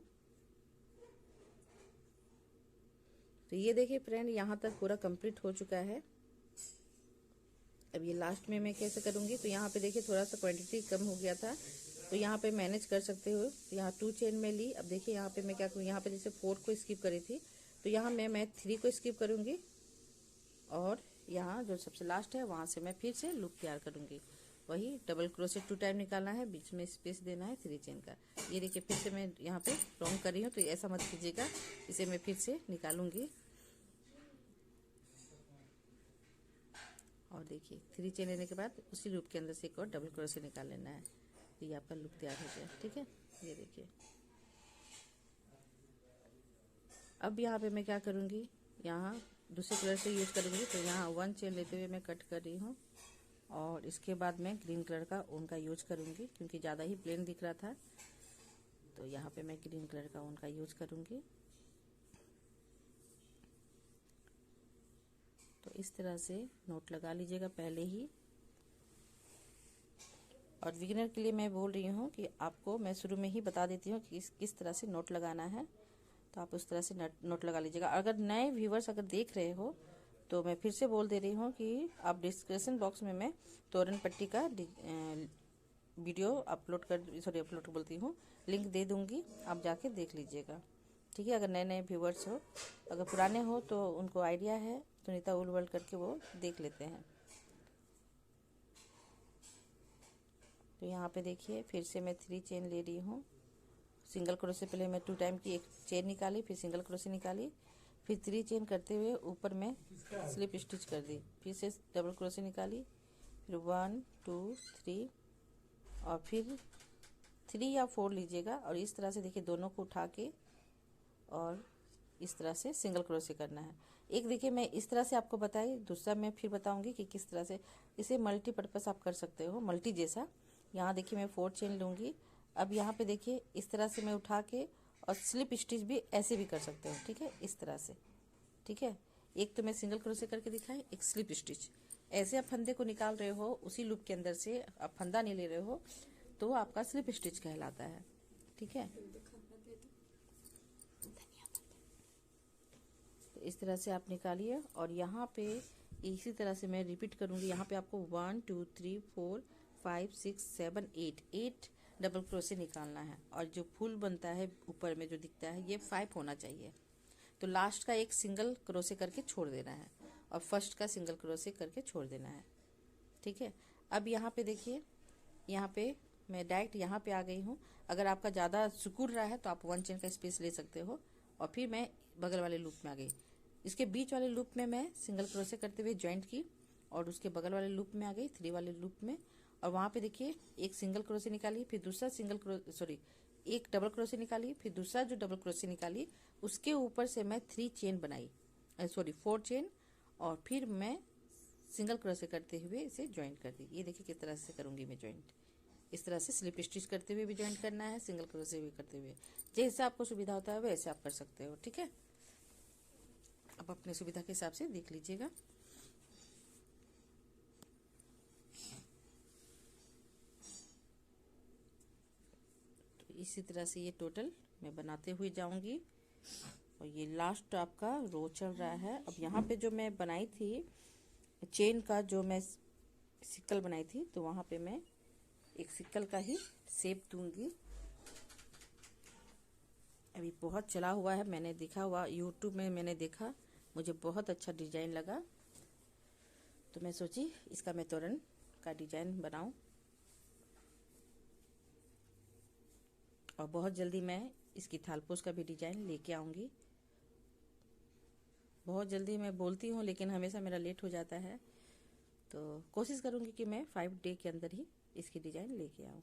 तो ये देखिए फ्रेंड, यहाँ तक पूरा कंप्लीट हो चुका है। अब ये लास्ट में मैं कैसे करूँगी, तो यहाँ पे देखिए थोड़ा सा क्वांटिटी कम हो गया था, तो यहाँ पे मैनेज कर सकते हो। तो यहाँ 2 चेन में ली। अब देखिए यहाँ पे मैं क्या करूँ, यहाँ पे जैसे 4 को स्किप करी थी, तो यहाँ मैं 3 को स्किप करूँगी और यहाँ जो सबसे लास्ट है वहाँ से मैं फिर से लूप तैयार करूँगी। वही डबल क्रोशे 2 टाइम निकालना है, बीच में स्पेस देना है 3 चेन का। ये देखिए फिर से मैं यहाँ पे रॉन्ग कर रही हूँ, तो ऐसा मत कीजिएगा, इसे मैं फिर से निकालूंगी। और देखिए 3 चेन लेने के बाद उसी लूप के अंदर से एक और डबल क्रोशे निकाल लेना है। तो ये आपका लूप तैयार हो गया। ठीक है, ये देखिए। अब यहाँ पे मैं क्या करूँगी, यहाँ दूसरे कलर से यूज करूँगी, तो यहाँ 1 चेन लेते हुए मैं कट कर रही हूँ और इसके बाद मैं ग्रीन कलर का ऊन का यूज करूँगी, क्योंकि ज़्यादा ही प्लेन दिख रहा था। तो यहाँ पे मैं ग्रीन कलर का ऊन का यूज करूँगी। तो इस तरह से नोट लगा लीजिएगा पहले ही। और बिगिनर के लिए मैं बोल रही हूँ कि आपको मैं शुरू में ही बता देती हूँ कि किस तरह से नोट लगाना है, तो आप उस तरह से नोट लगा लीजिएगा। अगर नए व्यूवर्स अगर देख रहे हो तो मैं फिर से बोल दे रही हूँ कि आप डिस्क्रिप्शन बॉक्स में मैं तोरण पट्टी का वीडियो अपलोड बोलती हूँ, लिंक दे दूँगी, आप जाके देख लीजिएगा। ठीक है, अगर नए नए व्यूवर्स हो, अगर पुराने हो तो उनको आइडिया है, सुनीता उल वर्ल्ड करके वो देख लेते हैं। तो यहाँ पे देखिए फिर से मैं 3 चेन ले रही हूँ। सिंगल क्रोशे पहले मैं 2 टाइम की एक चेन निकाली, फिर सिंगल क्रोशे निकाली, फिर 3 चेन करते हुए ऊपर में स्लिप स्टिच कर दी, फिर से डबल क्रोशे निकाली, फिर 1 2 3 और फिर 3 या 4 लीजिएगा और इस तरह से देखिए दोनों को उठा के और इस तरह से सिंगल क्रोशे करना है। एक देखिए मैं इस तरह से आपको बताई, दूसरा मैं फिर बताऊंगी कि किस तरह से इसे मल्टीपर्पस आप कर सकते हो, मल्टी जैसा। यहाँ देखिए मैं 4 चेन लूँगी। अब यहाँ पे देखिए इस तरह से मैं उठा के और स्लिप स्टिच भी ऐसे भी कर सकते हो, ठीक है, इस तरह से, ठीक है। एक तो मैं सिंगल क्रोशे करके दिखाई, एक स्लिप स्टिच। ऐसे आप फंदे को निकाल रहे हो, उसी लूप के अंदर से आप फंदा नहीं ले रहे हो तो आपका स्लिप स्टिच कहलाता है, ठीक है। तो इस तरह से आप निकालिए और यहाँ पे इसी तरह से मैं रिपीट करूँगी। यहाँ पे आपको 1 2 3 4 5 6 7 8 डबल क्रोशे निकालना है और जो फूल बनता है ऊपर में जो दिखता है ये 5 होना चाहिए। तो लास्ट का एक सिंगल क्रोशे करके छोड़ देना है और फर्स्ट का सिंगल क्रोशे करके छोड़ देना है, ठीक है। अब यहाँ पे देखिए, यहाँ पे मैं डायरेक्ट यहाँ पे आ गई हूँ। अगर आपका ज़्यादा सिकुड़ रहा है तो आप 1 चेन का स्पेस ले सकते हो और फिर मैं बगल वाले लूप में आ गई। इसके बीच वाले लूप में मैं सिंगल क्रोशे करते हुए जॉइंट की और उसके बगल वाले लूप में आ गई, 3 वाले लूप में, और वहाँ पे देखिए एक सिंगल क्रोशे निकाली, फिर दूसरा एक डबल क्रोशे निकाली, फिर दूसरा जो डबल क्रोशे निकाली उसके ऊपर से मैं 4 चेन और फिर मैं सिंगल क्रोशे करते हुए इसे ज्वाइंट कर दी। ये देखिए किस तरह से करूँगी मैं ज्वाइंट। इस तरह से स्लिप स्टिच करते हुए भी ज्वाइंट करना है, सिंगल क्रोशे भी करते हुए। जैसे आपको सुविधा होता है वैसे आप कर सकते हो, ठीक है। अब अपने सुविधा के हिसाब से देख लीजिएगा। तो इसी तरह से ये टोटल मैं बनाते हुए जाऊंगी और ये लास्ट आपका रो चल रहा है। अब यहाँ पे जो मैं बनाई थी चेन का, जो मैं सिक्कल बनाई थी, तो वहाँ पे मैं एक सिक्कल का ही शेप दूंगी। अभी बहुत चला हुआ है, मैंने देखा हुआ यूट्यूब में, मैंने देखा, मुझे बहुत अच्छा डिजाइन लगा तो मैं सोची इसका मैं तोरण का डिजाइन बनाऊं और बहुत जल्दी मैं इसकी थालपोस का भी डिजाइन लेके आऊंगी। बहुत जल्दी मैं बोलती हूँ लेकिन हमेशा मेरा लेट हो जाता है, तो कोशिश करूंगी कि मैं 5 डे के अंदर ही इसकी डिजाइन लेके आऊँ।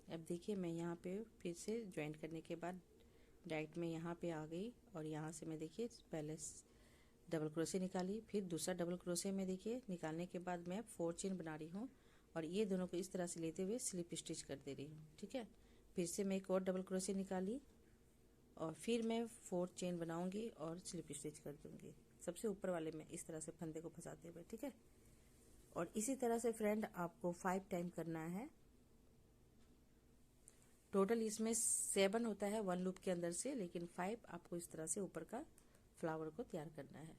अब देखिए मैं यहाँ पे फिर से ज्वाइंट करने के बाद डायरेक्ट में यहाँ पे आ गई और यहाँ से मैं देखिए पहले डबल क्रोशे निकाली, फिर दूसरा डबल क्रोशे में देखिए निकालने के बाद मैं 4 चेन बना रही हूँ और ये दोनों को इस तरह से लेते हुए स्लिप स्टिच कर दे रही हूँ, ठीक है। फिर से मैं एक और डबल क्रोशे निकाली और फिर मैं 4 चेन बनाऊंगी और स्लिप स्टिच कर दूंगी सबसे ऊपर वाले में, इस तरह से फंदे को फंसाते हुए, ठीक है। और इसी तरह से फ्रेंड आपको 5 टाइम करना है। टोटल इसमें 7 होता है 1 लूप के अंदर से, लेकिन 5 आपको इस तरह से ऊपर का फ्लावर को तैयार करना है।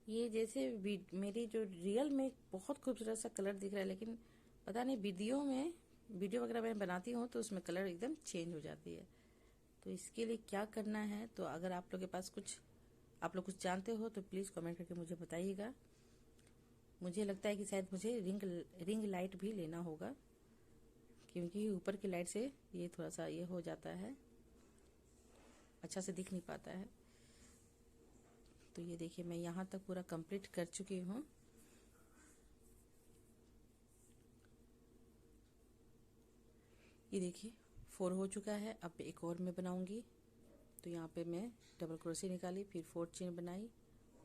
ये जैसे मेरी जो रियल में बहुत खूबसूरत सा कलर दिख रहा है, लेकिन पता नहीं वीडियो वगैरह मैं बनाती हूँ तो उसमें कलर एकदम चेंज हो जाती है। तो इसके लिए क्या करना है, तो अगर आप लोग के पास आप लोग कुछ जानते हो तो प्लीज़ कमेंट करके मुझे बताइएगा। मुझे लगता है कि शायद मुझे रिंग लाइट भी लेना होगा, क्योंकि ऊपर की लाइट से ये थोड़ा सा ये हो जाता है, अच्छा से दिख नहीं पाता है। तो ये देखिए मैं यहाँ तक पूरा कंप्लीट कर चुकी हूँ। ये देखिए 4 हो चुका है। अब एक और मैं बनाऊंगी, तो यहाँ पे मैं डबल क्रोशे निकाली, फिर 4 चेन बनाई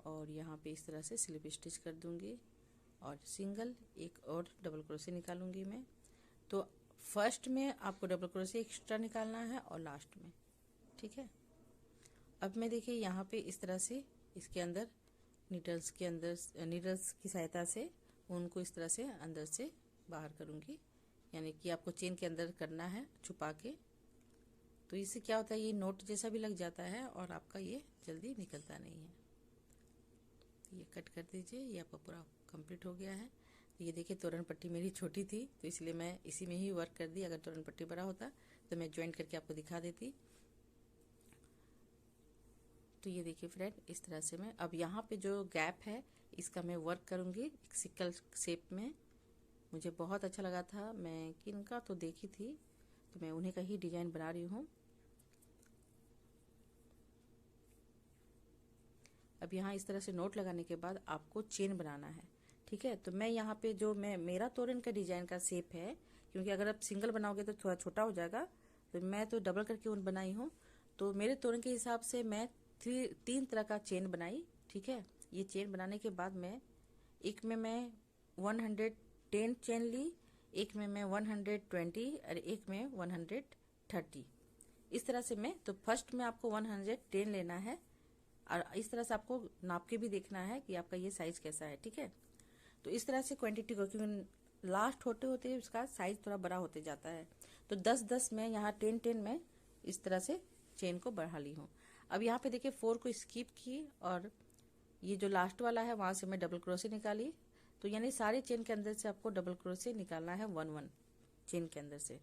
और यहाँ पे इस तरह से स्लिप स्टिच कर दूंगी और सिंगल एक और डबल क्रोशे निकालूंगी मैं। तो फर्स्ट में आपको डबल क्रोशे एक्स्ट्रा निकालना है और लास्ट में, ठीक है। अब मैं देखिए यहाँ पे इस तरह से इसके अंदर नीडल्स की सहायता से उनको इस तरह से अंदर से बाहर करूँगी, यानी कि आपको चेन के अंदर करना है छुपा के। तो इससे क्या होता है, ये नोट जैसा भी लग जाता है और आपका ये जल्दी निकलता नहीं है। तो ये कट कर दीजिए, ये आपका पूरा कंप्लीट हो गया है। तो ये देखिए तोरण पट्टी मेरी छोटी थी तो इसलिए मैं इसी में ही वर्क कर दी। अगर तोरण पट्टी बड़ा होता तो मैं ज्वाइंट करके आपको दिखा देती। तो ये देखिए फ्रेंड, इस तरह से मैं अब यहाँ पे जो गैप है इसका मैं वर्क करूँगी एक सिकल शेप में। मुझे बहुत अच्छा लगा था, मैं किनका तो देखी थी, तो मैं उन्हीं का ही डिजाइन बना रही हूँ। अब यहाँ इस तरह से नोट लगाने के बाद आपको चेन बनाना है, ठीक है। तो मैं यहाँ पे जो मेरा तोरन का डिजाइन का शेप है, क्योंकि अगर आप सिंगल बनाओगे तो थोड़ा छोटा हो जाएगा, तो मैं तो डबल करके उन बनाई हूँ। तो मेरे तोरन के हिसाब से मैं 3 तरह का चेन बनाई, ठीक है। ये चेन बनाने के बाद एक में मैं 110 चेन ली, एक में मैं 120 और एक में 130। इस तरह से मैं तो फर्स्ट में आपको 110 लेना है, और इस तरह से आपको नाप के भी देखना है कि आपका ये साइज कैसा है, ठीक है। तो इस तरह से क्वांटिटी को, क्योंकि लास्ट होते होते उसका साइज थोड़ा बड़ा होते जाता है, तो 10-10 में यहाँ 10-10 में इस तरह से चेन को बढ़ा ली हूँ। अब यहाँ पे देखिए 4 को स्किप की, और ये जो लास्ट वाला है वहां से मैं डबल क्रोशे निकाली। तो यानी सारे चेन के अंदर से आपको डबल क्रोशे निकालना है 1-1 चेन के अंदर से।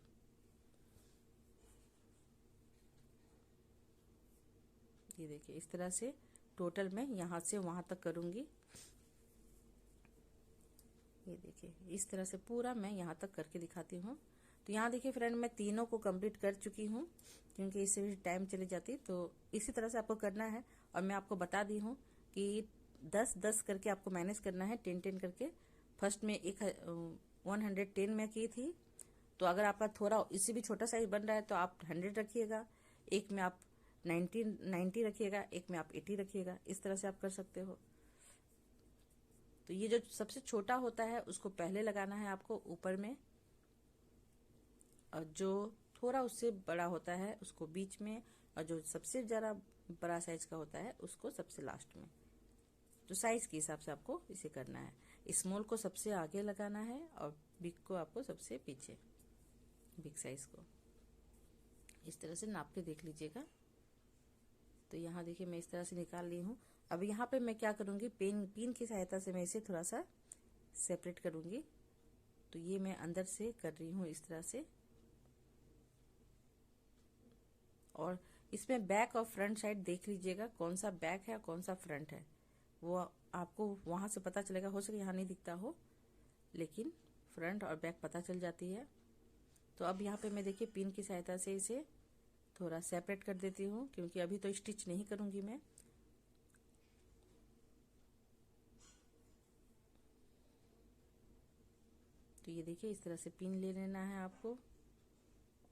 ये देखिए इस तरह से टोटल मैं यहाँ से वहां तक करूंगी। ये देखिए इस तरह से पूरा मैं यहाँ तक करके दिखाती हूँ। तो यहाँ देखिए फ्रेंड, मैं तीनों को कंप्लीट कर चुकी हूँ, क्योंकि इससे भी टाइम चली जाती, तो इसी तरह से आपको करना है। और मैं आपको बता दी हूँ कि 10-10 करके आपको मैनेज करना है, 10-10 करके। फर्स्ट में 110 में की थी, तो अगर आपका थोड़ा इससे भी छोटा साइज बन रहा है तो आप 100 रखिएगा, एक में आप 90 रखिएगा, एक में आप 80 रखिएगा। इस तरह से आप कर सकते हो। तो ये जो सबसे छोटा होता है उसको पहले लगाना है आपको ऊपर में, और जो थोड़ा उससे बड़ा होता है उसको बीच में, और जो सबसे ज़्यादा बड़ा साइज का होता है उसको सबसे लास्ट में। तो साइज के हिसाब से आपको इसे करना है। स्मॉल को सबसे आगे लगाना है और बिग को आपको सबसे पीछे, बिग साइज को। इस तरह से नाप के देख लीजिएगा। तो यहाँ देखिए मैं इस तरह से निकाल ली हूँ। अब यहाँ पे मैं क्या करूँगी, पिन की सहायता से मैं इसे थोड़ा सा सेपरेट करूँगी। तो ये मैं अंदर से कर रही हूँ इस तरह से, और इसमें बैक और फ्रंट साइड देख लीजिएगा, कौन सा बैक है कौन सा फ्रंट है, वो आपको वहां से पता चलेगा। हो सके यहाँ नहीं दिखता हो, लेकिन फ्रंट और बैक पता चल जाती है। तो अब यहाँ पे मैं देखिए पिन की सहायता से इसे थोड़ा सेपरेट कर देती हूँ, क्योंकि अभी तो स्टिच नहीं करूंगी मैं। तो ये देखिए इस तरह से पिन ले लेना है आपको,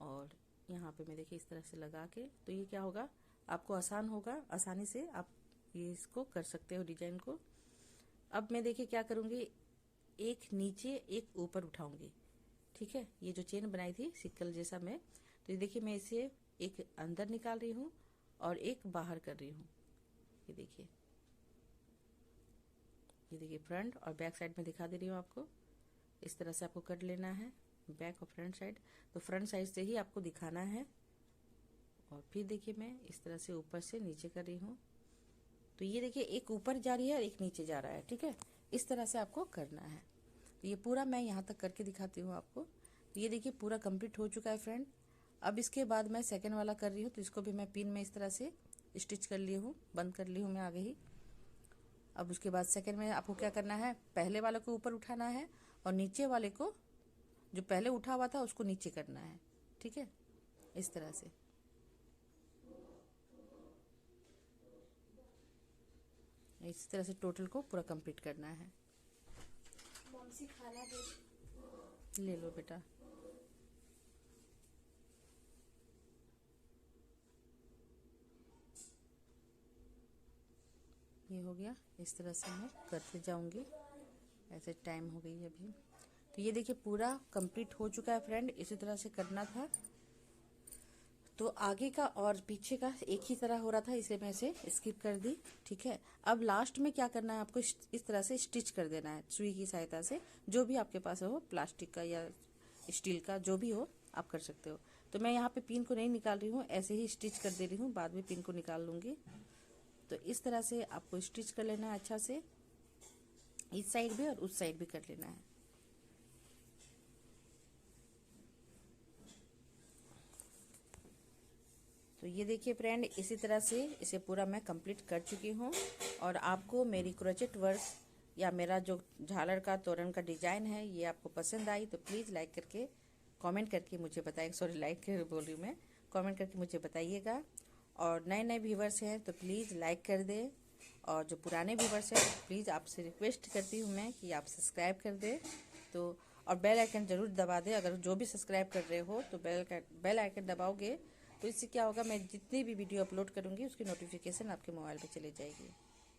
और यहाँ पे मैं देखिए इस तरह से लगा के, तो ये क्या होगा, आपको आसान होगा, आसानी से आप ये इसको कर सकते हो डिजाइन को। अब मैं देखिए क्या करूंगी, एक नीचे एक ऊपर उठाऊंगी, ठीक है। ये जो चेन बनाई थी सिक्कल जैसा मैं, तो ये देखिए मैं इसे एक अंदर निकाल रही हूँ और एक बाहर कर रही हूँ। ये देखिए, ये देखिए फ्रंट और बैक साइड में दिखा दे रही हूँ आपको। इस तरह से आपको कर लेना है बैक और फ्रंट साइड। तो फ्रंट साइड से ही आपको दिखाना है, और फिर देखिए मैं इस तरह से ऊपर से नीचे कर रही हूँ। तो ये देखिए एक ऊपर जा रही है और एक नीचे जा रहा है, ठीक है। इस तरह से आपको करना है। तो ये पूरा मैं यहाँ तक करके दिखाती हूँ आपको। तो ये देखिए पूरा कंप्लीट हो चुका है फ्रेंड। अब इसके बाद मैं सेकंड वाला कर रही हूँ, तो इसको भी मैं पिन में इस तरह से स्टिच कर ली हूँ, बंद कर ली हूँ मैं आगे ही। अब उसके बाद सेकंड में आपको क्या करना है, पहले वाले को ऊपर उठाना है और नीचे वाले को, जो पहले उठा हुआ था उसको नीचे करना है, ठीक है। इस तरह से इस तरह से टोटल को पूरा कंप्लीट करना है। खाना ले लो बेटा। ये हो गया। इस तरह से मैं करते जाऊंगी, ऐसे टाइम हो गई अभी। तो ये देखिए पूरा कंप्लीट हो चुका है फ्रेंड, इसी तरह से करना था। तो आगे का और पीछे का एक ही तरह हो रहा था, इसलिए मैं इसे स्किप कर दी, ठीक है। अब लास्ट में क्या करना है, आपको इस तरह से स्टिच कर देना है सुई की सहायता से, जो भी आपके पास हो, प्लास्टिक का या स्टील का, जो भी हो आप कर सकते हो। तो मैं यहाँ पे पिन को नहीं निकाल रही हूँ, ऐसे ही स्टिच कर दे रही हूँ, बाद में पिन को निकाल लूंगी। तो इस तरह से आपको स्टिच कर लेना है अच्छा से, इस साइड भी और उस साइड भी कर लेना है। तो तो ये देखिए फ्रेंड, इसी तरह से इसे पूरा मैं कंप्लीट कर चुकी हूँ। और आपको मेरी क्रोचेट वर्क या मेरा जो झालर का तोरण का डिज़ाइन है ये आपको पसंद आई तो प्लीज़ लाइक करके कमेंट करके मुझे बताइए, सॉरी लाइक कर बोल रही हूँ मैं, कमेंट करके मुझे बताइएगा। और नए नए व्यूवर्स हैं तो प्लीज़ लाइक कर दें, और जो पुराने व्यूवर्स हैं तो प्लीज़ आपसे रिक्वेस्ट करती हूँ मैं कि आप सब्सक्राइब कर दें। तो और बेल आइकन ज़रूर दबा दें, अगर जो भी सब्सक्राइब कर रहे हो तो बेल आइकन दबाओगे तो इससे क्या होगा, मैं जितनी भी वीडियो अपलोड करूँगी उसकी नोटिफिकेशन आपके मोबाइल पे चली जाएगी।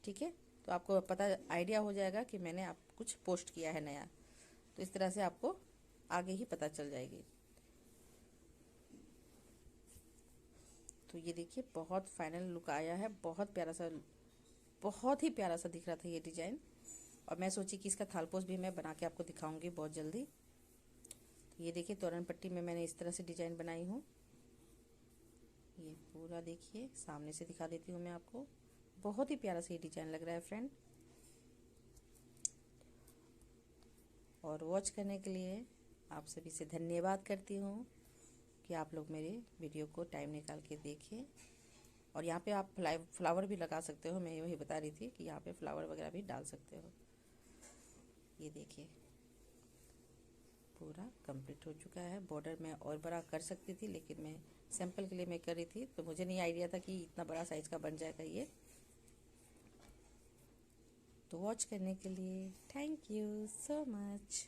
ठीक है, तो आपको पता आइडिया हो जाएगा कि मैंने आप कुछ पोस्ट किया है नया, तो इस तरह से आपको आगे ही पता चल जाएगी। तो ये देखिए बहुत फाइनल लुक आया है, बहुत प्यारा सा, बहुत ही प्यारा सा दिख रहा था ये डिज़ाइन। और मैं सोची कि इसका थालपोस भी मैं बना के आपको दिखाऊंगी बहुत जल्दी। तो ये देखिए तोरण पट्टी में मैंने इस तरह से डिज़ाइन बनाई हूँ। ये पूरा देखिए, सामने से दिखा देती हूँ मैं आपको, बहुत ही प्यारा सा ये डिज़ाइन लग रहा है फ्रेंड। और वॉच करने के लिए आप सभी से धन्यवाद करती हूँ कि आप लोग मेरे वीडियो को टाइम निकाल के देखें। और यहाँ पे आप फ्लावर भी लगा सकते हो, मैं वही बता रही थी कि यहाँ पे फ्लावर वगैरह भी डाल सकते हो। ये देखिए पूरा कंप्लीट हो चुका है। बॉर्डर मैं और बड़ा कर सकती थी लेकिन मैं सैंपल के लिए मैं कर रही थी, तो मुझे नहीं आइडिया था कि इतना बड़ा साइज़ का बन जाएगा ये। तो वॉच करने के लिए थैंक यू सो मच।